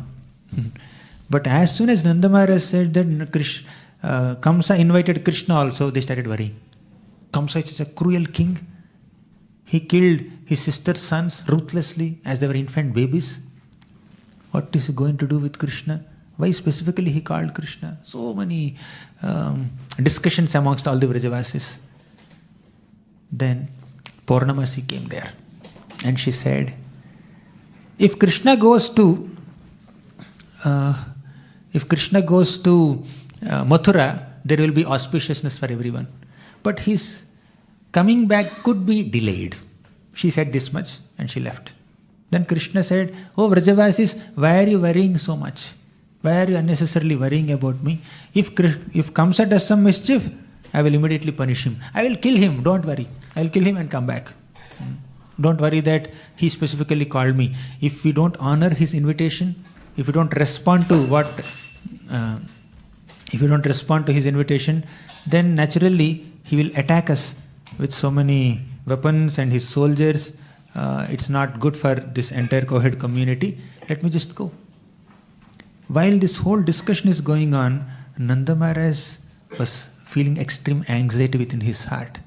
But as soon as Nanda Maharaj said that Kamsa invited Krishna also, they started worrying. Kamsa is a cruel king. He killed his sister's sons ruthlessly as they were infant babies. What is he going to do with Krishna? Why specifically he called Krishna? So many discussions amongst all the Vrajavasis. Then Purnamasi came there and she said, if Krishna goes to Mathura, there will be auspiciousness for everyone. But his coming back could be delayed. She said this much and she left. Then Krishna said, oh Vrajavasis, why are you worrying so much? Why are you unnecessarily worrying about me? If Kamsa does some mischief, I will immediately punish him. I will kill him, don't worry. I will kill him and come back. Don't worry that he specifically called me. If we don't honor his invitation, if we don't respond to his invitation, then naturally he will attack us with so many weapons and his soldiers. It's not good for this entire Cowhead community. Let me just go. While this whole discussion is going on, Nanda Maharaj was feeling extreme anxiety within his heart.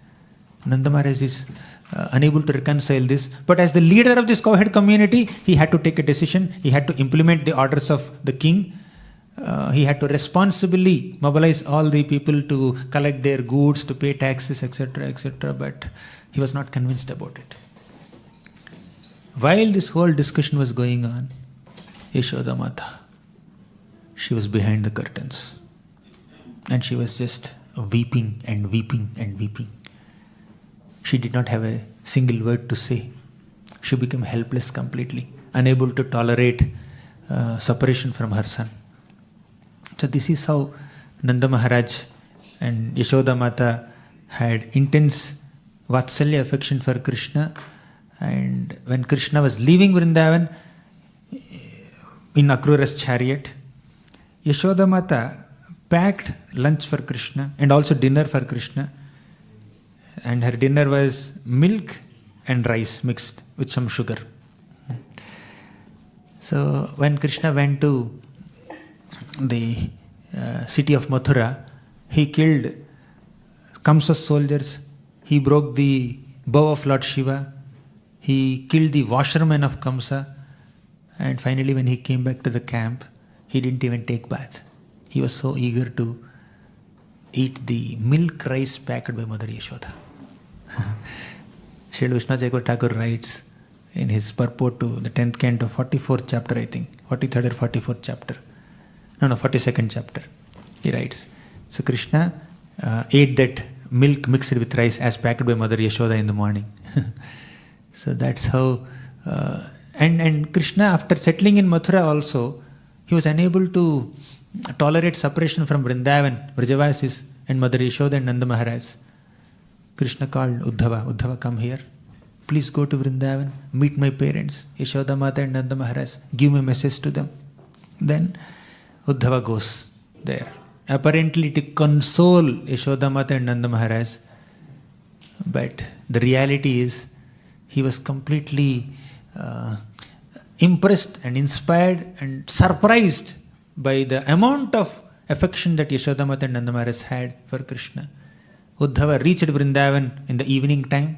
Nanda Maharaj is unable to reconcile this. But as the leader of this Cowhead community, he had to take a decision. He had to implement the orders of the king. He had to responsibly mobilize all the people to collect their goods, to pay taxes, etc., etc. But he was not convinced about it. While this whole discussion was going on, Yashoda Mata, she was behind the curtains. And she was just weeping and weeping and weeping. She did not have a single word to say. She became helpless completely, unable to tolerate separation from her son. So this is how Nanda Maharaj and Yashoda Mata had intense Vatsalya affection for Krishna. And when Krishna was leaving Vrindavan in Akrura's chariot, Yashoda Mata packed lunch for Krishna and also dinner for Krishna. And her dinner was milk and rice mixed with some sugar. So when Krishna went to the city of Mathura, he killed Kamsa's soldiers. He broke the bow of Lord Shiva. He killed the washerman of Kamsa. And finally when he came back to the camp, he didn't even take bath. He was so eager to eat the milk rice packed by Mother Yashoda. Srila Vishnu Chaitanya Thakur writes in his purport to the 10th canto, 44th chapter, I think, 43rd or 44th chapter. 42nd chapter. He writes, so Krishna ate that milk mixed with rice as packed by Mother Yashoda in the morning. So that's how... And Krishna, after settling in Mathura also, he was unable to tolerate separation from Vrindavan, Vrajavasis, and Mother Yashoda and Nanda Maharaj. Krishna called Uddhava, come here. please go to Vrindavan, meet my parents, Yashoda Mata and Nanda Maharaj, give my message to them. Then Uddhava goes there, apparently to console Yashoda Mata and Nanda Maharaj. But the reality is, he was completely impressed and inspired and surprised by the amount of affection that Yashoda Mata and Nanda Maharaj had for Krishna. Uddhava reached Vrindavan in the evening time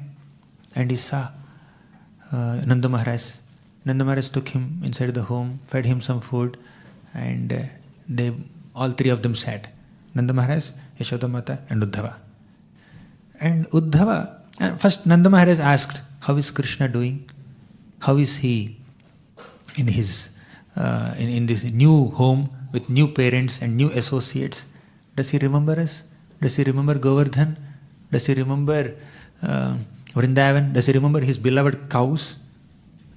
and he saw Nanda Maharaj. Nanda Maharaj took him inside the home, fed him some food, and they all three of them sat. Nanda Maharaj, Yashoda Mata and Uddhava. And Uddhava, first Nanda Maharaj asked, how is Krishna doing? How is he in his in this new home with new parents and new associates? Does he remember us? Does he remember Govardhan? Does he remember Vrindavan? Does he remember his beloved cows?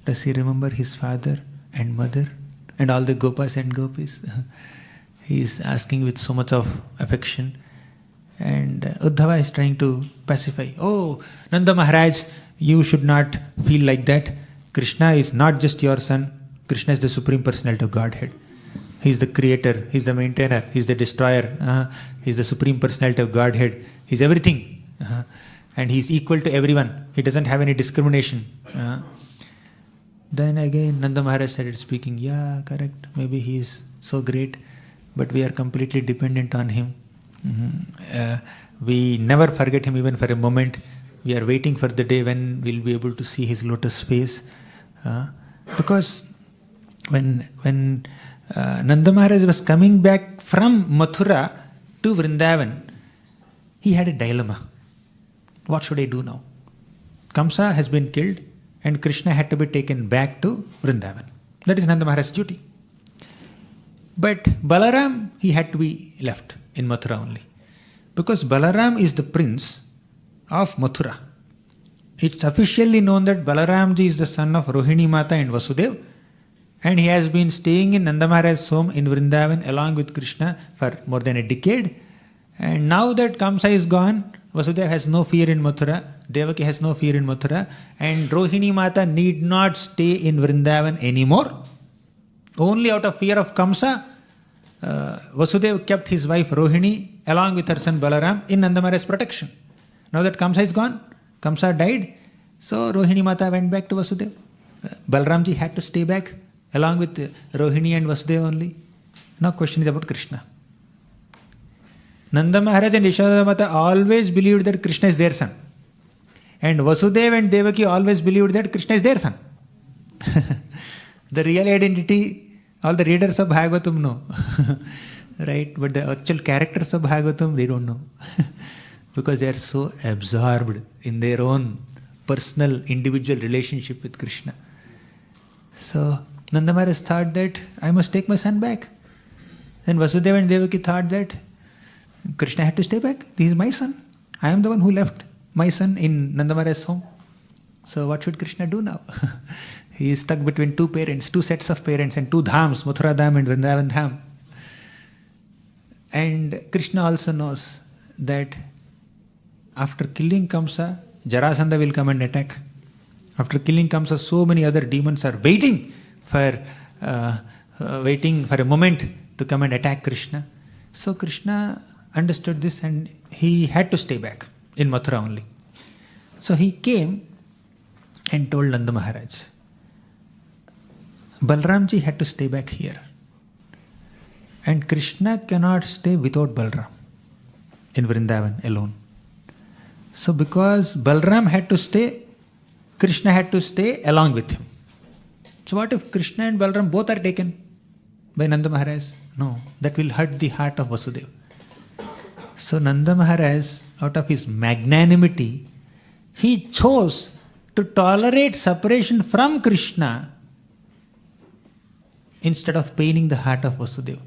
Does he remember his father and mother and all the Gopas and Gopis? He is asking with so much of affection. And Uddhava is trying to pacify. Oh, Nanda Maharaj, you should not feel like that. Krishna is not just your son. Krishna is the Supreme Personality of Godhead. He is the creator, he is the maintainer, he is the destroyer, he is the Supreme Personality of Godhead, he is everything. And he is equal to everyone. He doesn't have any discrimination. Then again Nanda Maharaj started speaking, yeah, correct, maybe he is so great, but we are completely dependent on him. We never forget him even for a moment. We are waiting for the day when we'll be able to see his lotus face. Because when Nanda Maharaj was coming back from Mathura to Vrindavan, he had a dilemma. What should I do now? Kamsa has been killed and Krishna had to be taken back to Vrindavan. That is Nanda Maharaj's duty. But Balaram, he had to be left in Mathura only. Because Balaram is the prince of Mathura. It's officially known that Balaramji is the son of Rohini Mata and Vasudev, and he has been staying in Nanda Maharaj's home in Vrindavan along with Krishna for more than a decade. And now that Kamsa is gone, Vasudev has no fear in Mathura, Devaki has no fear in Mathura, and Rohini Mata need not stay in Vrindavan anymore. Only out of fear of Kamsa, Vasudev kept his wife Rohini along with her son Balaram in Nanda Maharaj's protection. Now that Kamsa is gone, Kamsa died, so Rohini Mata went back to Vasudev. Balaramji had to stay back along with Rohini and Vasudev only. Now question is about Krishna. Nanda Maharaj and Yashoda Mata always believed that Krishna is their son. And Vasudev and Devaki always believed that Krishna is their son. The real identity, all the readers of Bhagavatam know. Right? But the actual characters of Bhagavatam, they don't know. Because they are so absorbed in their own personal, individual relationship with Krishna. So, Nanda Maharaj thought that I must take my son back. Then Vasudeva and Devaki thought that Krishna had to stay back. He is my son. I am the one who left my son in Nanda Maharaj's home. So what should Krishna do now? He is stuck between two parents, two sets of parents and two dhams, Mathura Dham and Vrindavan Dham. And Krishna also knows that after killing Kamsa, Jarasandha will come and attack. After killing Kamsa, so many other demons are waiting for a moment to come and attack Krishna. So Krishna understood this and he had to stay back in Mathura only. So he came and told Nanda Maharaj, Balramji had to stay back here. And Krishna cannot stay without Balram in Vrindavan alone. So because Balram had to stay, Krishna had to stay along with him. So what if Krishna and Balram both are taken by Nanda Maharaj? No, that will hurt the heart of Vasudeva. So Nanda Maharaj, out of his magnanimity, he chose to tolerate separation from Krishna instead of paining the heart of Vasudeva.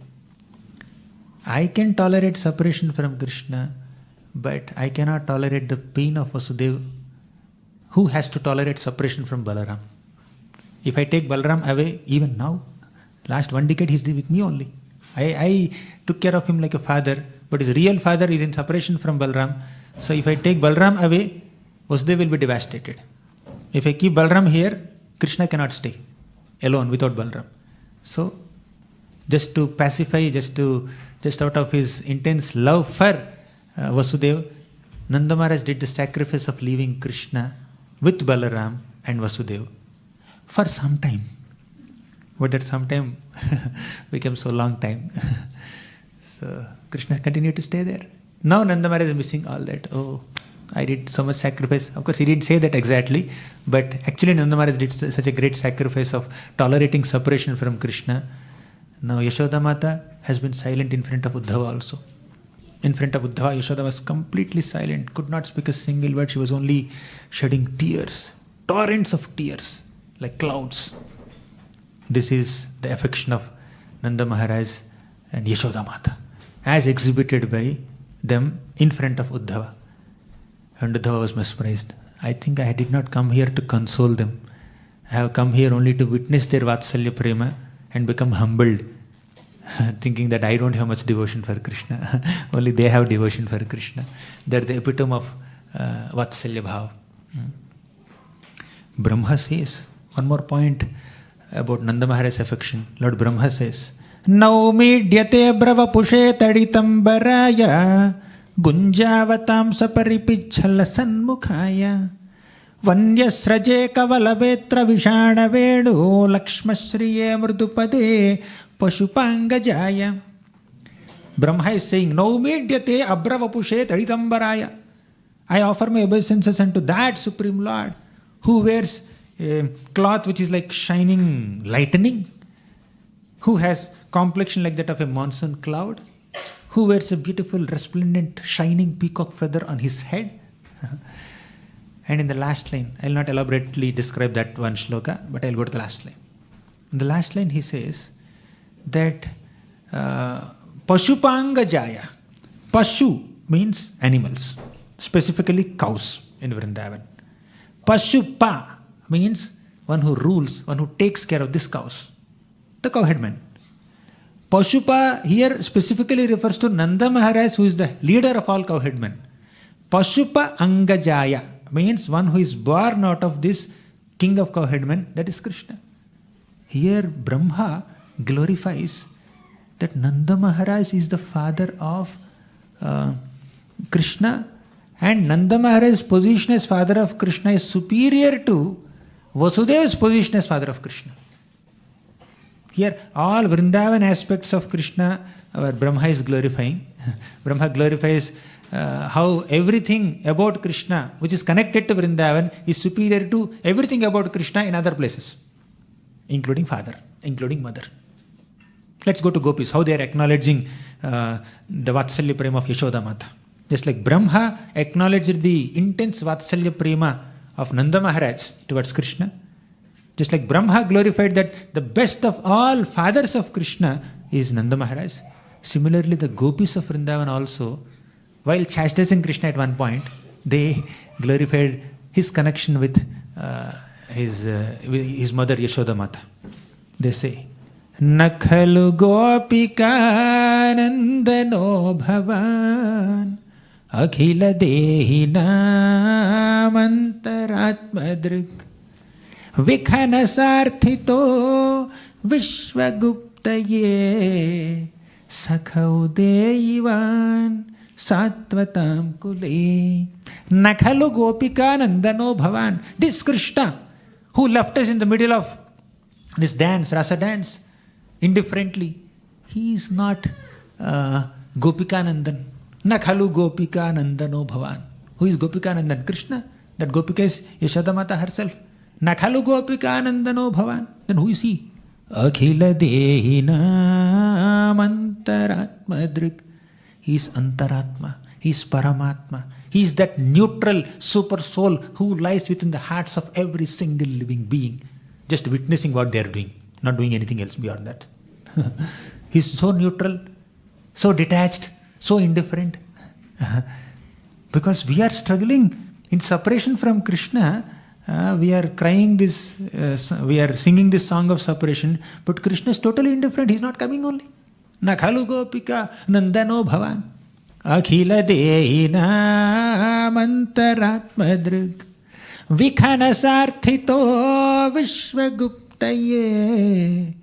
I can tolerate separation from Krishna, but I cannot tolerate the pain of Vasudeva. Who has to tolerate separation from Balaram? If I take Balaram away, even now, last 1 decade he's with me only. I took care of him like a father, but his real father is in separation from Balaram. So if I take Balaram away, Vasudeva will be devastated. If I keep Balaram here, Krishna cannot stay alone without Balaram. So, just to pacify, just out of his intense love for Vasudeva, Nanda Maharaj did the sacrifice of leaving Krishna with Balaram and Vasudeva for some time. But that some time became so long time. So Krishna continued to stay there. Now Nanda Maharaj is missing all that. Oh, I did so much sacrifice. Of course, he didn't say that exactly, but actually Nanda Maharaj did such a great sacrifice of tolerating separation from Krishna. Now Yashoda Mata has been silent in front of Uddhava also. In front of Uddhava, Yashoda was completely silent, could not speak a single word. She was only shedding tears, torrents of tears, like clouds. This is the affection of Nanda Maharaj and Yashoda Mata, as exhibited by them in front of Uddhava. And Uddhava was mesmerized. I think I did not come here to console them. I have come here only to witness their Vatsalya prema and become humbled, thinking that I don't have much devotion for Krishna. Only they have devotion for Krishna. They are the epitome of Vatsalya bhav. Brahma says, one more point about Nanda Maharaj's affection. Lord Brahma says, Naumidyate brava pushe taditam baraya gunjavatam saparipichhala sanmukhaya Vanyasraje kavalavetra vishana venu lakshmashriye mridupade pashupangajaya. Brahma is saying, Naumidyate abravapushe taditambaraya. I offer my obeisances unto that Supreme Lord who wears a cloth which is like shining lightning, who has complexion like that of a monsoon cloud, who wears a beautiful resplendent shining peacock feather on his head. And in the last line, I will not elaborately describe that one shloka, but I will go to the last line. In the last line he says that Pashupanga Jaya. Pashu means animals, specifically cows in Vrindavan. Pashupa means one who rules, one who takes care of these cows, the cowheadman. Pashupa here specifically refers to Nanda Maharaj, who is the leader of all cowheadmen. Pashupa Angajaya means one who is born out of this king of cowheadmen, that is Krishna. Here Brahma glorifies that Nanda Maharaj is the father of Krishna, and Nanda Maharaj's position as father of Krishna is superior to Vasudeva's position as father of Krishna. Here all Vrindavan aspects of Krishna Brahma is glorifying. Brahma glorifies how everything about Krishna which is connected to Vrindavan is superior to everything about Krishna in other places, including father, including mother. Let's go to Gopis, how they are acknowledging the Vatsalya prema of Yashoda Mata. Just like Brahma acknowledged the intense Vatsalya prema of Nanda Maharaj towards Krishna, just like Brahma glorified that the best of all fathers of Krishna is Nanda Maharaj, similarly the Gopis of Vrindavan also, while chastising Krishna at one point, they glorified his connection with his mother Yashoda Mata. They say, Nakhalu gopika nandano bhavan akhila dehi namantaratmadrik vikhana sarthito vishwaguptaye sakhaudeyivan Satvatam kule Nakhalu gopika nandano bhavan. This Krishna who left us in the middle of this dance, rasa dance, indifferently, he is not Gopika Nandan. Nakhalu gopika nandano bhavan. Who is Gopika Nandan? Krishna. That Gopika is Yashoda Mata herself. Nakhalu gopika nandano bhavan. Then who is he? Akhila dehina mantaratmadrik. He is Antaratma, he is Paramatma, he is that neutral super soul who lies within the hearts of every single living being, just witnessing what they are doing, not doing anything else beyond that. He is so neutral, so detached, so indifferent. Because we are struggling in separation from Krishna, we are crying this, we are singing this song of separation, but Krishna is totally indifferent, he is not coming only. Nakhalu gopika nandano bhavan akhila dehina mantaratmadrik Vikhanasarthito Vishwaguptaye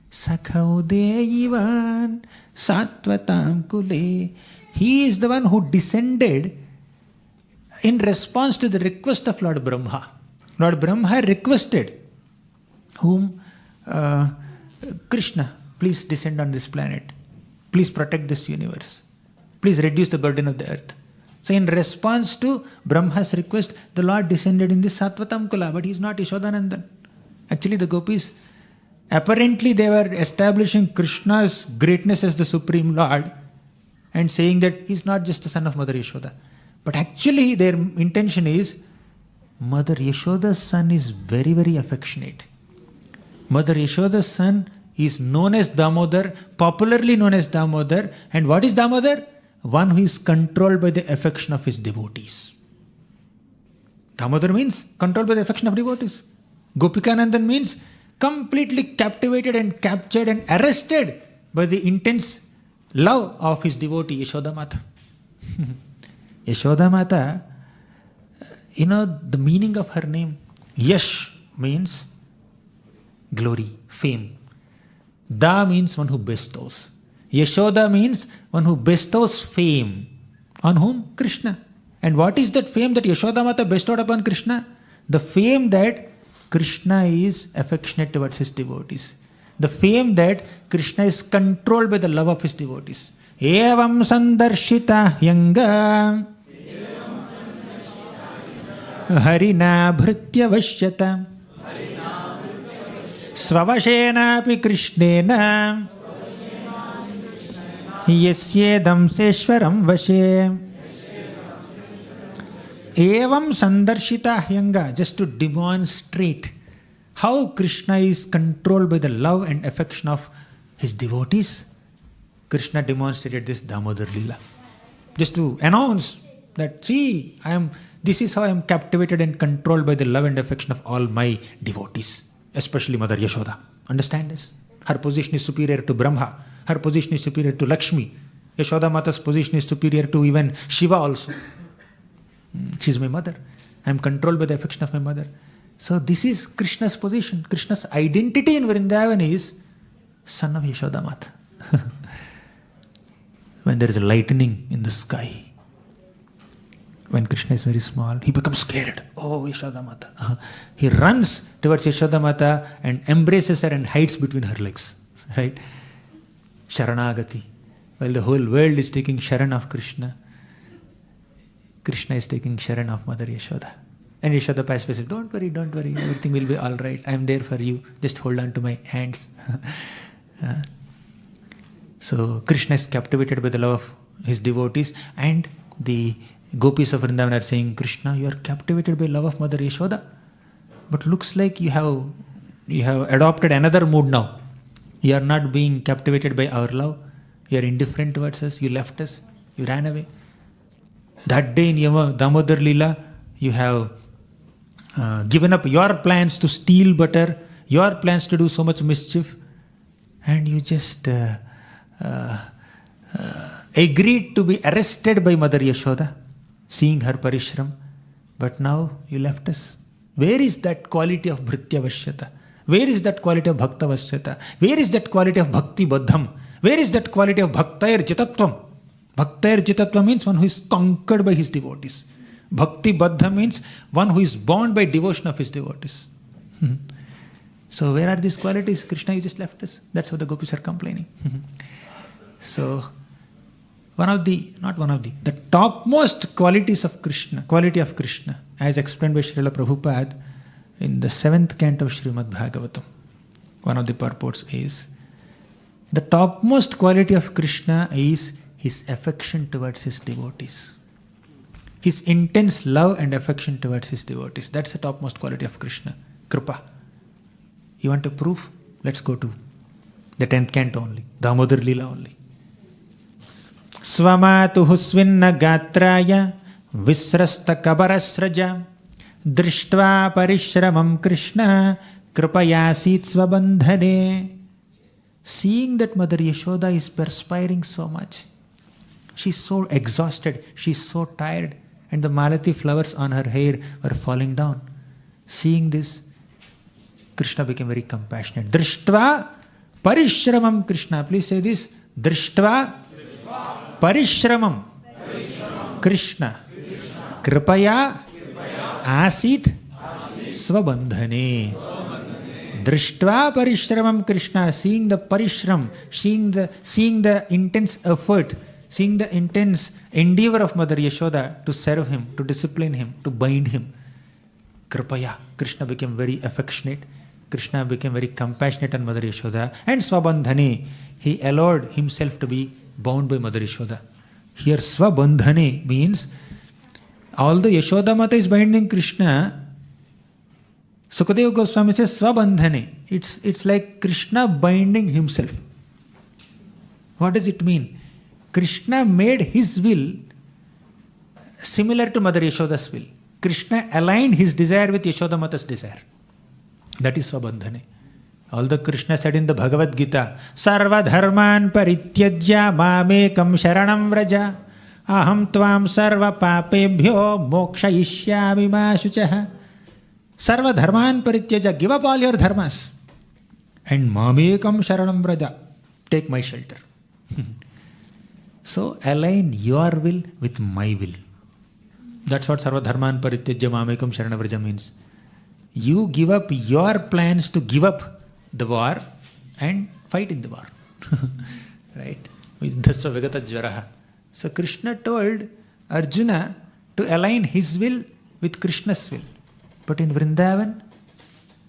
Sakhaudeyivan Satvatam Kule. He is the one who descended in response to the request of Lord Brahma. Lord Brahma requested whom? Krishna, please descend on this planet. Please protect this universe. Please reduce the burden of the earth. So in response to Brahma's request, the Lord descended in this Satvatam Kula, but he is not Yashoda Nandan. Actually the Gopis, apparently they were establishing Krishna's greatness as the Supreme Lord and saying that he is not just the son of Mother Yashoda. But actually their intention is, Mother Yashoda's son is very, very affectionate. Mother Yashoda's son is known as Damodar, popularly known as Damodar. And what is Damodar? One who is controlled by the affection of his devotees. Damodar means controlled by the affection of devotees. Gopikanandan means completely captivated and captured and arrested by the intense love of his devotee, Yashoda Mata. Yashoda Mata, the meaning of her name, Yash means glory, fame. Da means one who bestows. Yashoda means one who bestows fame. On whom? Krishna. And what is that fame that Yashoda Mata bestowed upon Krishna? The fame that Krishna is affectionate towards his devotees. The fame that Krishna is controlled by the love of his devotees. Evam sandarshita yanga harina bhritya vashyata svavashenapi krishnena yasyedam seshwaram vashe. Evam sandarshita hyanga, just to demonstrate how Krishna is controlled by the love and affection of his devotees. Krishna demonstrated this Damodar Leela. Just to announce that, see, this is how I am captivated and controlled by the love and affection of all my devotees, especially Mother Yashoda. Understand this? Her position is superior to Brahma. Her position is superior to Lakshmi. Yashoda Mata's position is superior to even Shiva also. She is my mother. I am controlled by the affection of my mother. So this is Krishna's position. Krishna's identity in Vrindavan is son of Yashoda Mata. When there is a lightning in the sky, when Krishna is very small, he becomes scared. Oh, Yashoda Mata. He runs towards Yashoda Mata and embraces her and hides between her legs. Right? Sharanagati. While the whole world is taking Sharan of Krishna, Krishna is taking Sharan of Mother Yashoda. And Yashoda pacifies says, don't worry, everything will be all right. I am there for you. Just hold on to my hands. So Krishna is captivated by the love of his devotees, and the Gopis of Vrindavan are saying, Krishna, you are captivated by love of Mother Yashoda, but looks like you have adopted another mood now. You are not being captivated by our love. You are indifferent towards us. You left us. You ran away. That day in Damodar Leela, you have given up your plans to steal butter, your plans to do so much mischief, and you just agreed to be arrested by Mother Yashoda, seeing her parishram, but now you left us. Where is that quality of Bhritya Vashyata? Where is that quality of Bhakta Vashyata? Where is that quality of Bhakti Baddham? Where is that quality of Bhaktair Jitatvam? Bhaktair Jitatva means one who is conquered by his devotees. Bhakti Baddha means one who is bound by devotion of his devotees. So where are these qualities? Krishna, you just left us. That's how the Gopis are complaining. So the topmost qualities of Krishna, quality of Krishna, as explained by Srila Prabhupada in the 7th canto of Srimad Bhagavatam. One of the purports is, the topmost quality of Krishna is his affection towards his devotees. His intense love and affection towards his devotees. That's the topmost quality of Krishna. Kripa. You want a proof? Let's go to the 10th canto only. Damodar Leela only. Svamatuhu svinna gatraya visrasta kabarasraja drishtva parishramam Krishna kripayasit svabandhane. Seeing that Mother Yashoda is perspiring so much, she's so exhausted, she's so tired, and the malati flowers on her hair were falling down. Seeing this, Krishna became very compassionate. Drishtva parishramam Krishna. Please say this. Drishtva parishramam Krishna. Kripaya asit svabandhane. Drishtva parishramam Krishna. Seeing the parishram, seeing the intense effort, seeing the intense endeavor of Mother Yashoda to serve him, to discipline him, to bind him. Kripaya. Krishna became very affectionate. Krishna became very compassionate on Mother Yashoda. And Swabandhane. He allowed himself to be bound by Mother Yashoda. Here Swabandhane means, although Yashoda Mata is binding Krishna, Sukadeva Goswami says Swabandhane. It's like Krishna binding himself. What does it mean? Krishna made his will similar to Mother Yashoda's will. Krishna aligned his desire with Yashoda Mata's desire. That is Swabandhane. Although Krishna said in the Bhagavad Gita, Sarva dharman parityajya mamekam sharanam vraja aham tvam sarva papebhyo mokshayishyami ma shuchaha. Sarva dharman parityajya, give up all your dharmas. And mamekam sharanam vraja, take my shelter. So align your will with my will. That's what Sarva dharman parityajya mamekam sharanam vraja means. You give up your plans to give up the war and fight in the war. Right? Yuddhasva vigata jvaraha. So Krishna told Arjuna to align his will with Krishna's will. But in Vrindavan,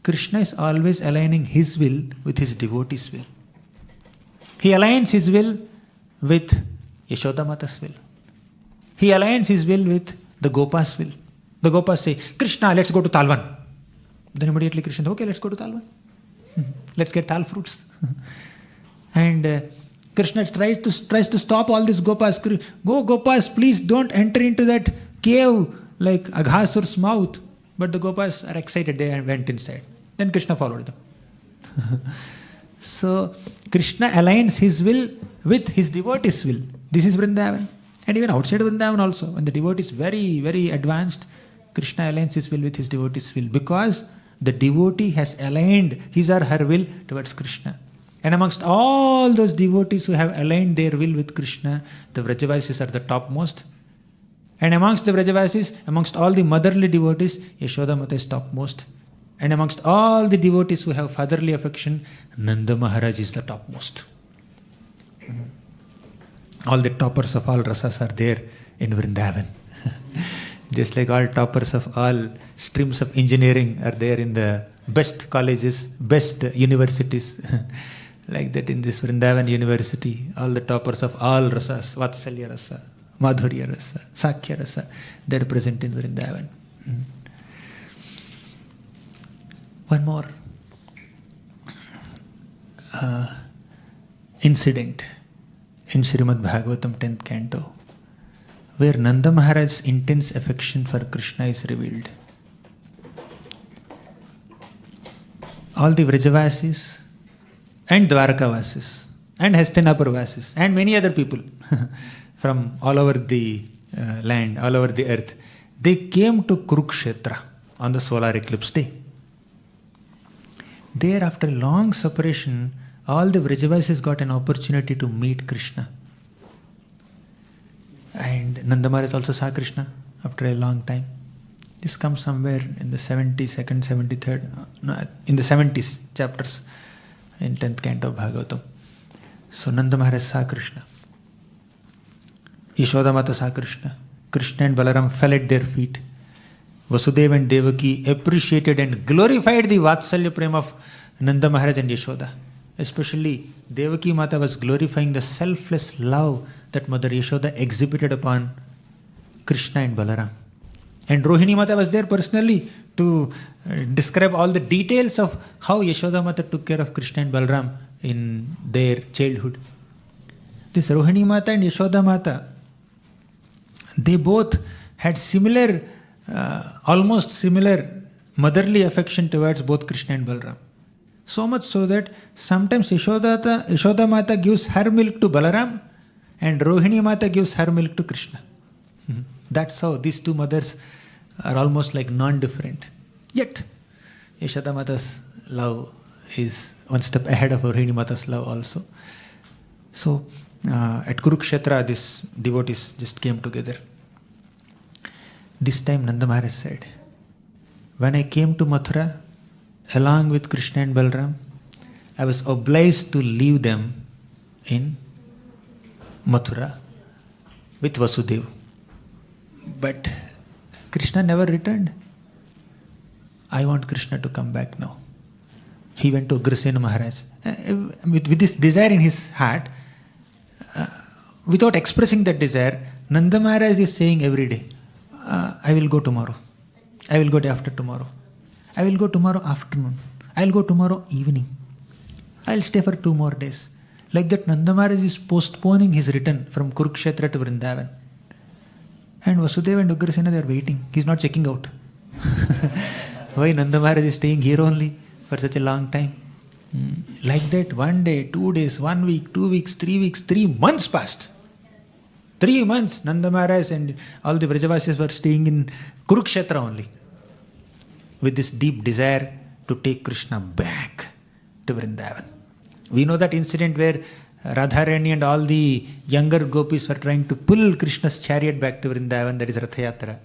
Krishna is always aligning his will with his devotees' will. He aligns his will with Yashoda Mata's will. He aligns his will with the Gopas' will. The Gopas say, Krishna, let's go to Talvan. Then immediately Krishna says, okay, let's go to Talvan. Let's get tal fruits. And Krishna tries to stop all these Gopas. Go Gopas, please don't enter into that cave like Aghasur's mouth. But the Gopas are excited, they went inside. Then Krishna followed them. So Krishna aligns his will with his devotees' will. This is Vrindavan. And even outside Vrindavan also, when the devotee is very, very advanced, Krishna aligns his will with his devotees' will, because the devotee has aligned his or her will towards Krishna. And amongst all those devotees who have aligned their will with Krishna, the Vrajavasis are the topmost. And amongst the Vrajavasis, amongst all the motherly devotees, Yashoda Mata is topmost. And amongst all the devotees who have fatherly affection, Nanda Maharaj is the topmost. All the toppers of all rasas are there in Vrindavan. Just like all toppers of all streams of engineering are there in the best colleges, best universities. Like that in this Vrindavan University, all the toppers of all rasas, Vatsalya rasa, Madhurya rasa, Sakya rasa, they are present in Vrindavan. One more incident in Srimad Bhagavatam 10th canto, where Nanda Maharaj's intense affection for Krishna is revealed. All the Vrajavasis and Dwarkavasis and Hastinapurvasis and many other people from all over the land, all over the earth, they came to Kurukshetra on the solar eclipse day. There, after a long separation, all the Vrajavasis got an opportunity to meet Krishna. And Nanda Maharaj also saw Krishna after a long time. This comes somewhere in the 72nd, 73rd, no, in the 70s chapters in 10th canto of Bhagavatam. So Nanda Maharaj saw Krishna. Yashoda Mata saw Krishna. Krishna and Balaram fell at their feet. Vasudeva and Devaki appreciated and glorified the Vatsalya prema of Nanda Maharaj and Yashoda. Especially Devaki Mata was glorifying the selfless love that Mother Yashoda exhibited upon Krishna and Balaram. And Rohini Mata was there personally to describe all the details of how Yashoda Mata took care of Krishna and Balaram in their childhood. This Rohini Mata and Yashoda Mata, they both had similar, almost similar motherly affection towards both Krishna and Balaram. So much so that sometimes Yashoda Mata gives her milk to Balaram and Rohini Mata gives her milk to Krishna. That's how these two mothers are almost like non-different. Yet, Yashoda Mata's love is one step ahead of Rohini Mata's love also. So, at Kurukshetra, these devotees just came together. This time Nanda Maharaj said, when I came to Mathura, along with Krishna and Balaram, I was obliged to leave them in Mathura with Vasudeva. But Krishna never returned. I want Krishna to come back now. He went to Ugrasena Maharaj with this desire in his heart. Without expressing that desire, Nanda Maharaj is saying every day, I will go tomorrow. I will go day after tomorrow. I will go tomorrow afternoon. I will go tomorrow evening. I will stay for 2 more days. Like that, Nanda Maharaj is postponing his return from Kurukshetra to Vrindavan. And Vasudeva and Ugrasena, they are waiting. He is not checking out. Why Nanda Maharaj is staying here only for such a long time? Like that, 1 day, 2 days, 1 week, 2 weeks, 3 weeks, 3 months passed. 3 months, Nanda Maharaj and all the Vrajavasis were staying in Kurukshetra only, with this deep desire to take Krishna back to Vrindavan. We know that incident where Radharani and all the younger Gopis were trying to pull Krishna's chariot back to Vrindavan, that is Ratha Yatra.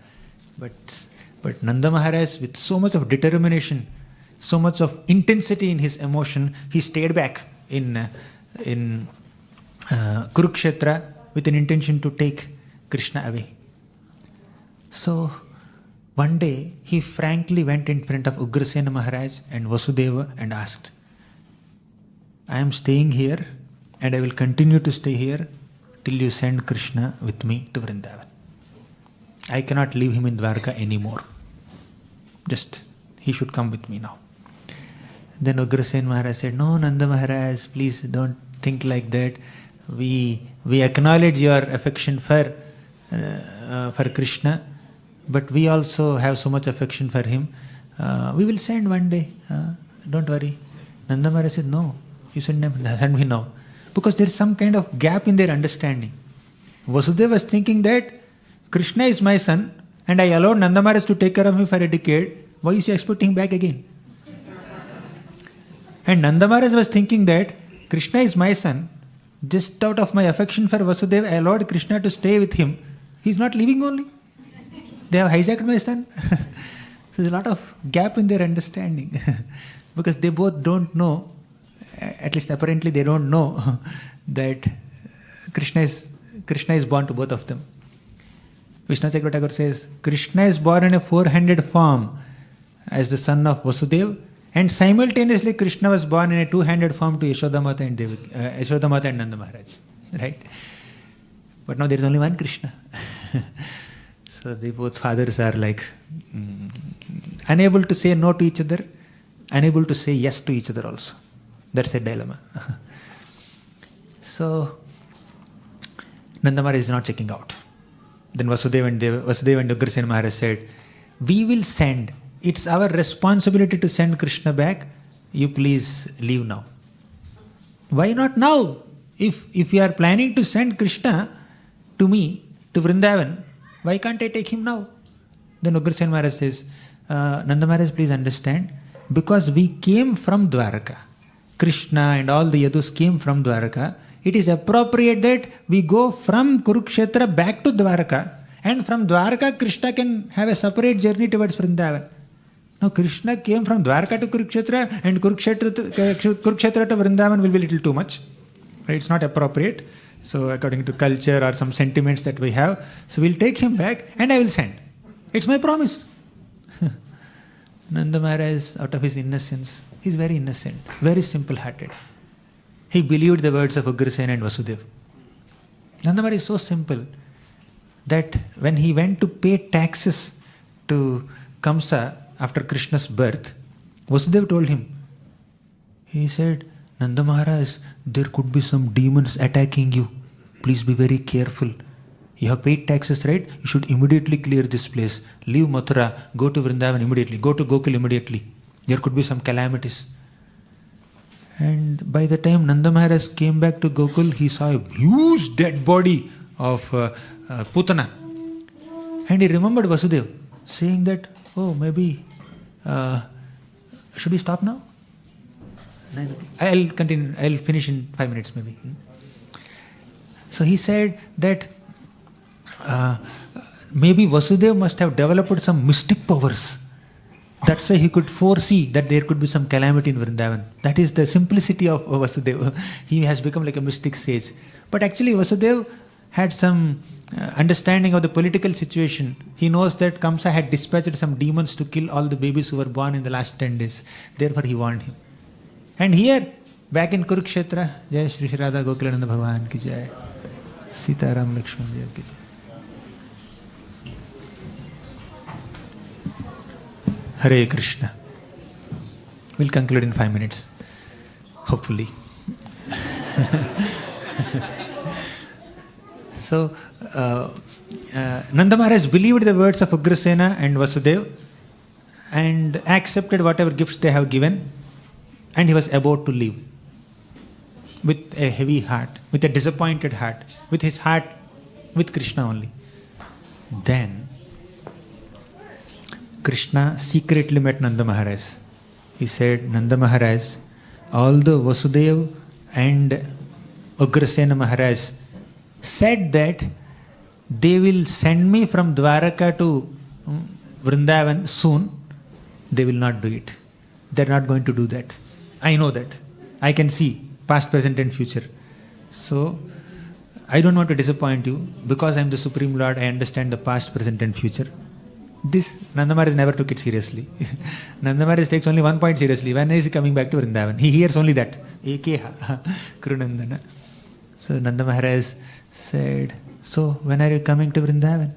But Nanda Maharaj, with so much of determination, so much of intensity in his emotion, he stayed back in Kurukshetra with an intention to take Krishna away. So, one day, he frankly went in front of Ugrasena Maharaj and Vasudeva and asked, I am staying here and I will continue to stay here till you send Krishna with me to Vrindavan. I cannot leave him in Dwarka anymore. Just, he should come with me now. Then Ugrasena Maharaj said, no, Nanda Maharaj, please don't think like that. We acknowledge your affection for Krishna, but we also have so much affection for him. We will send one day. Don't worry. Nanda Maharaj said, no, you send me now. Because there is some kind of gap in their understanding. Vasudeva was thinking that Krishna is my son and I allowed Nanda Maharaj to take care of him for a decade. Why is he expecting him back again? And Nanda Maharaj was thinking that Krishna is my son. Just out of my affection for Vasudeva, I allowed Krishna to stay with him. He is not leaving only. They have hijacked my son. So there's a lot of gap in their understanding. Because they both don't know, at least apparently they don't know, that Krishna is born to both of them. Vishnu Chakravarti Thakur says, Krishna is born in a 4-handed form as the son of Vasudeva, and simultaneously Krishna was born in a 2-handed form to Yashoda Mata and Nanda Maharaj. Right? But now there is only one Krishna. So they both fathers are like unable to say no to each other, unable to say yes to each other also. That's a dilemma. So Nanda Maharaj is not checking out. Then Vasudeva and Ugrasena Maharaj said, we will send. It's our responsibility to send Krishna back. You please leave now. Why not now? If you are planning to send Krishna to me, to Vrindavan, why can't I take him now? Then Ugrasena Maharaj says, Nanda Maharaj, please understand, because we came from Dwaraka. Krishna and all the Yadus came from Dwaraka. It is appropriate that we go from Kurukshetra back to Dwaraka, and from Dwaraka Krishna can have a separate journey towards Vrindavan. Now Krishna came from Dwaraka to Kurukshetra, and Kurukshetra to Vrindavan will be a little too much. Right? It's not appropriate. So according to culture or some sentiments that we have, so we'll take him back and I will send. It's my promise. Nanda Maharaj, out of his innocence, he's very innocent, very simple-hearted. He believed the words of Ugrasena and Vasudeva. Nanda Maharaj is so simple that when he went to pay taxes to Kamsa after Krishna's birth, Vasudeva told him, he said, Nanda Maharaj, there could be some demons attacking you. Please be very careful. You have paid taxes, right? You should immediately clear this place. Leave Mathura, go to Vrindavan immediately, go to Gokul immediately. There could be some calamities. And by the time Nanda Maharaj came back to Gokul, he saw a huge dead body of Putana. And he remembered Vasudeva, saying that, oh, maybe should we stop now? I'll continue. I'll finish in 5 minutes maybe. So he said that maybe Vasudeva must have developed some mystic powers. That's why he could foresee that there could be some calamity in Vrindavan. That is the simplicity of Vasudeva. He has become like a mystic sage. But actually Vasudeva had some understanding of the political situation. He knows that Kamsa had dispatched some demons to kill all the babies who were born in the last 10 days. Therefore he warned him. And here, back in Kurukshetra, Jai Shri Shri Radha Gokulananda Bhagavan ki Jai. Sita Ram Lakshman Jai ki Jai. Hare Krishna. We'll conclude in 5 minutes. Hopefully. So, Nanda Maharaj believed the words of Ugrasena and Vasudeva and accepted whatever gifts they have given, and he was about to leave with a heavy heart, with a disappointed heart, with his heart with Krishna only. Then Krishna secretly met Nanda Maharaj. He said, Nanda Maharaj, although Vasudeva and Ugrasena Maharaj said that they will send me from Dwaraka to Vrindavan soon, they will not do it. They are not going to do that. I know that. I can see past, present and future. So, I don't want to disappoint you. Because I am the Supreme Lord, I understand the past, present and future. This, Nanda Maharaj never took it seriously. Nanda Maharaj takes only one point seriously. When is he coming back to Vrindavan? He hears only that. Ekeha, Krunandana. So Nanda Maharaj said, so when are you coming to Vrindavan?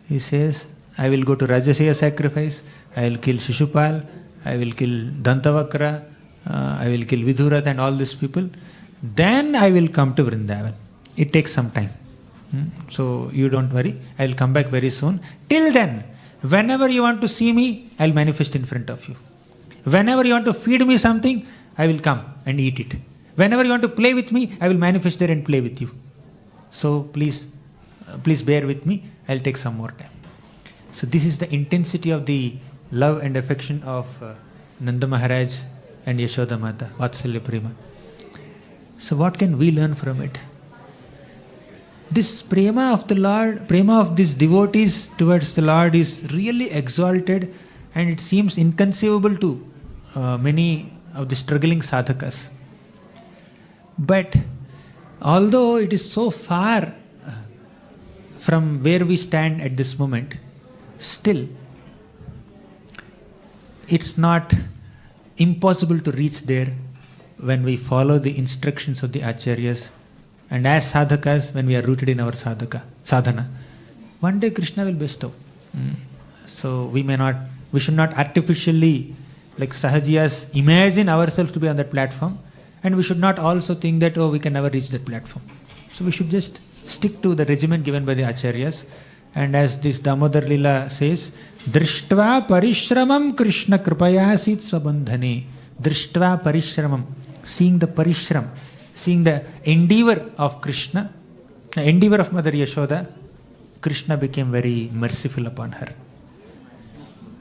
He says, I will go to Rajasuya sacrifice, I will kill Shishupal, I will kill Dantavakra, I will kill Vidurath and all these people. Then I will come to Vrindavan. It takes some time. So you don't worry, I will come back very soon. Till then, whenever you want to see me, I will manifest in front of you. Whenever you want to feed me something, I will come and eat it. Whenever you want to play with me, I will manifest there and play with you. So please bear with me, I will take some more time. So this is the intensity of the love and affection of Nanda Maharaj and Yashoda Mata, Vatsalya prema. So what can we learn from it? This prema of the Lord, prema of these devotees towards the Lord is really exalted, and it seems inconceivable to many of the struggling sadhakas. But although it is so far from where we stand at this moment, still it's not impossible to reach there when we follow the instructions of the acharyas, and as sadhakas, when we are rooted in our sadhana. One day Krishna will bestow. So we should not artificially, like sahajiyas, imagine ourselves to be on that platform, and we should not also think that, we can never reach that platform. So we should just stick to the regimen given by the acharyas. And as this Damodara Lila says, Drishtva parishramam Krishna kripayasit svabandhane. Drishtva parishramam. Seeing the parishram, seeing the endeavor of Krishna, the endeavor of Mother Yashoda, Krishna became very merciful upon her.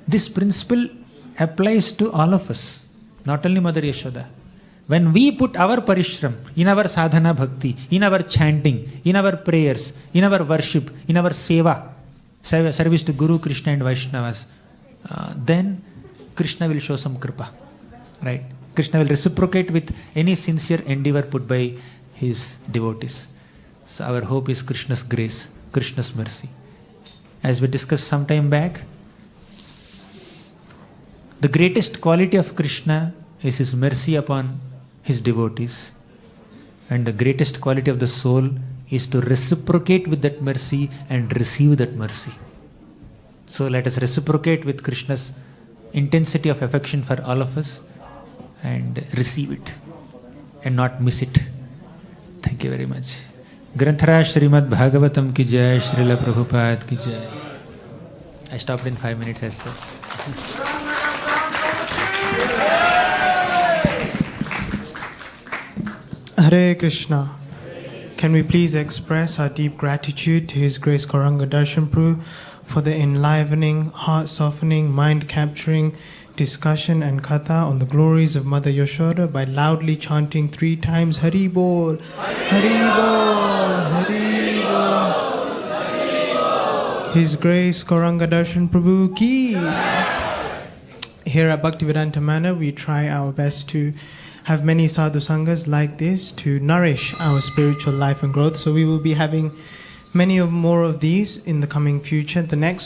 This principle applies to all of us, not only Mother Yashoda. When we put our parishram in our sadhana bhakti, in our chanting, in our prayers, in our worship, in our seva, service to Guru, Krishna and Vaishnavas, then Krishna will show some kripa. Right? Krishna will reciprocate with any sincere endeavor put by his devotees. So our hope is Krishna's grace, Krishna's mercy. As we discussed some time back, the greatest quality of Krishna is his mercy upon his devotees. And the greatest quality of the soul is to reciprocate with that mercy and receive that mercy. So let us reciprocate with Krishna's intensity of affection for all of us and receive it and not miss it. Thank you very much. Granthara Srimad Bhagavatam ki jai, Srila Prabhupada ki jai. I stopped in 5 minutes as well.
Hare Krishna. Can we please express our deep gratitude to His Grace Gauranga Darshan Prabhu for the enlivening, heart-softening, mind-capturing discussion and katha on the glories of Mother Yashoda by loudly chanting 3 times Hari Bol, Hari Bol, Hari Bol. His Grace Gauranga Darshan Prabhu ki. Here at Bhaktivedanta Manor, we try our best to have many sadhu sanghas like this to nourish our spiritual life and growth. So we will be having many more of these in the coming future. The next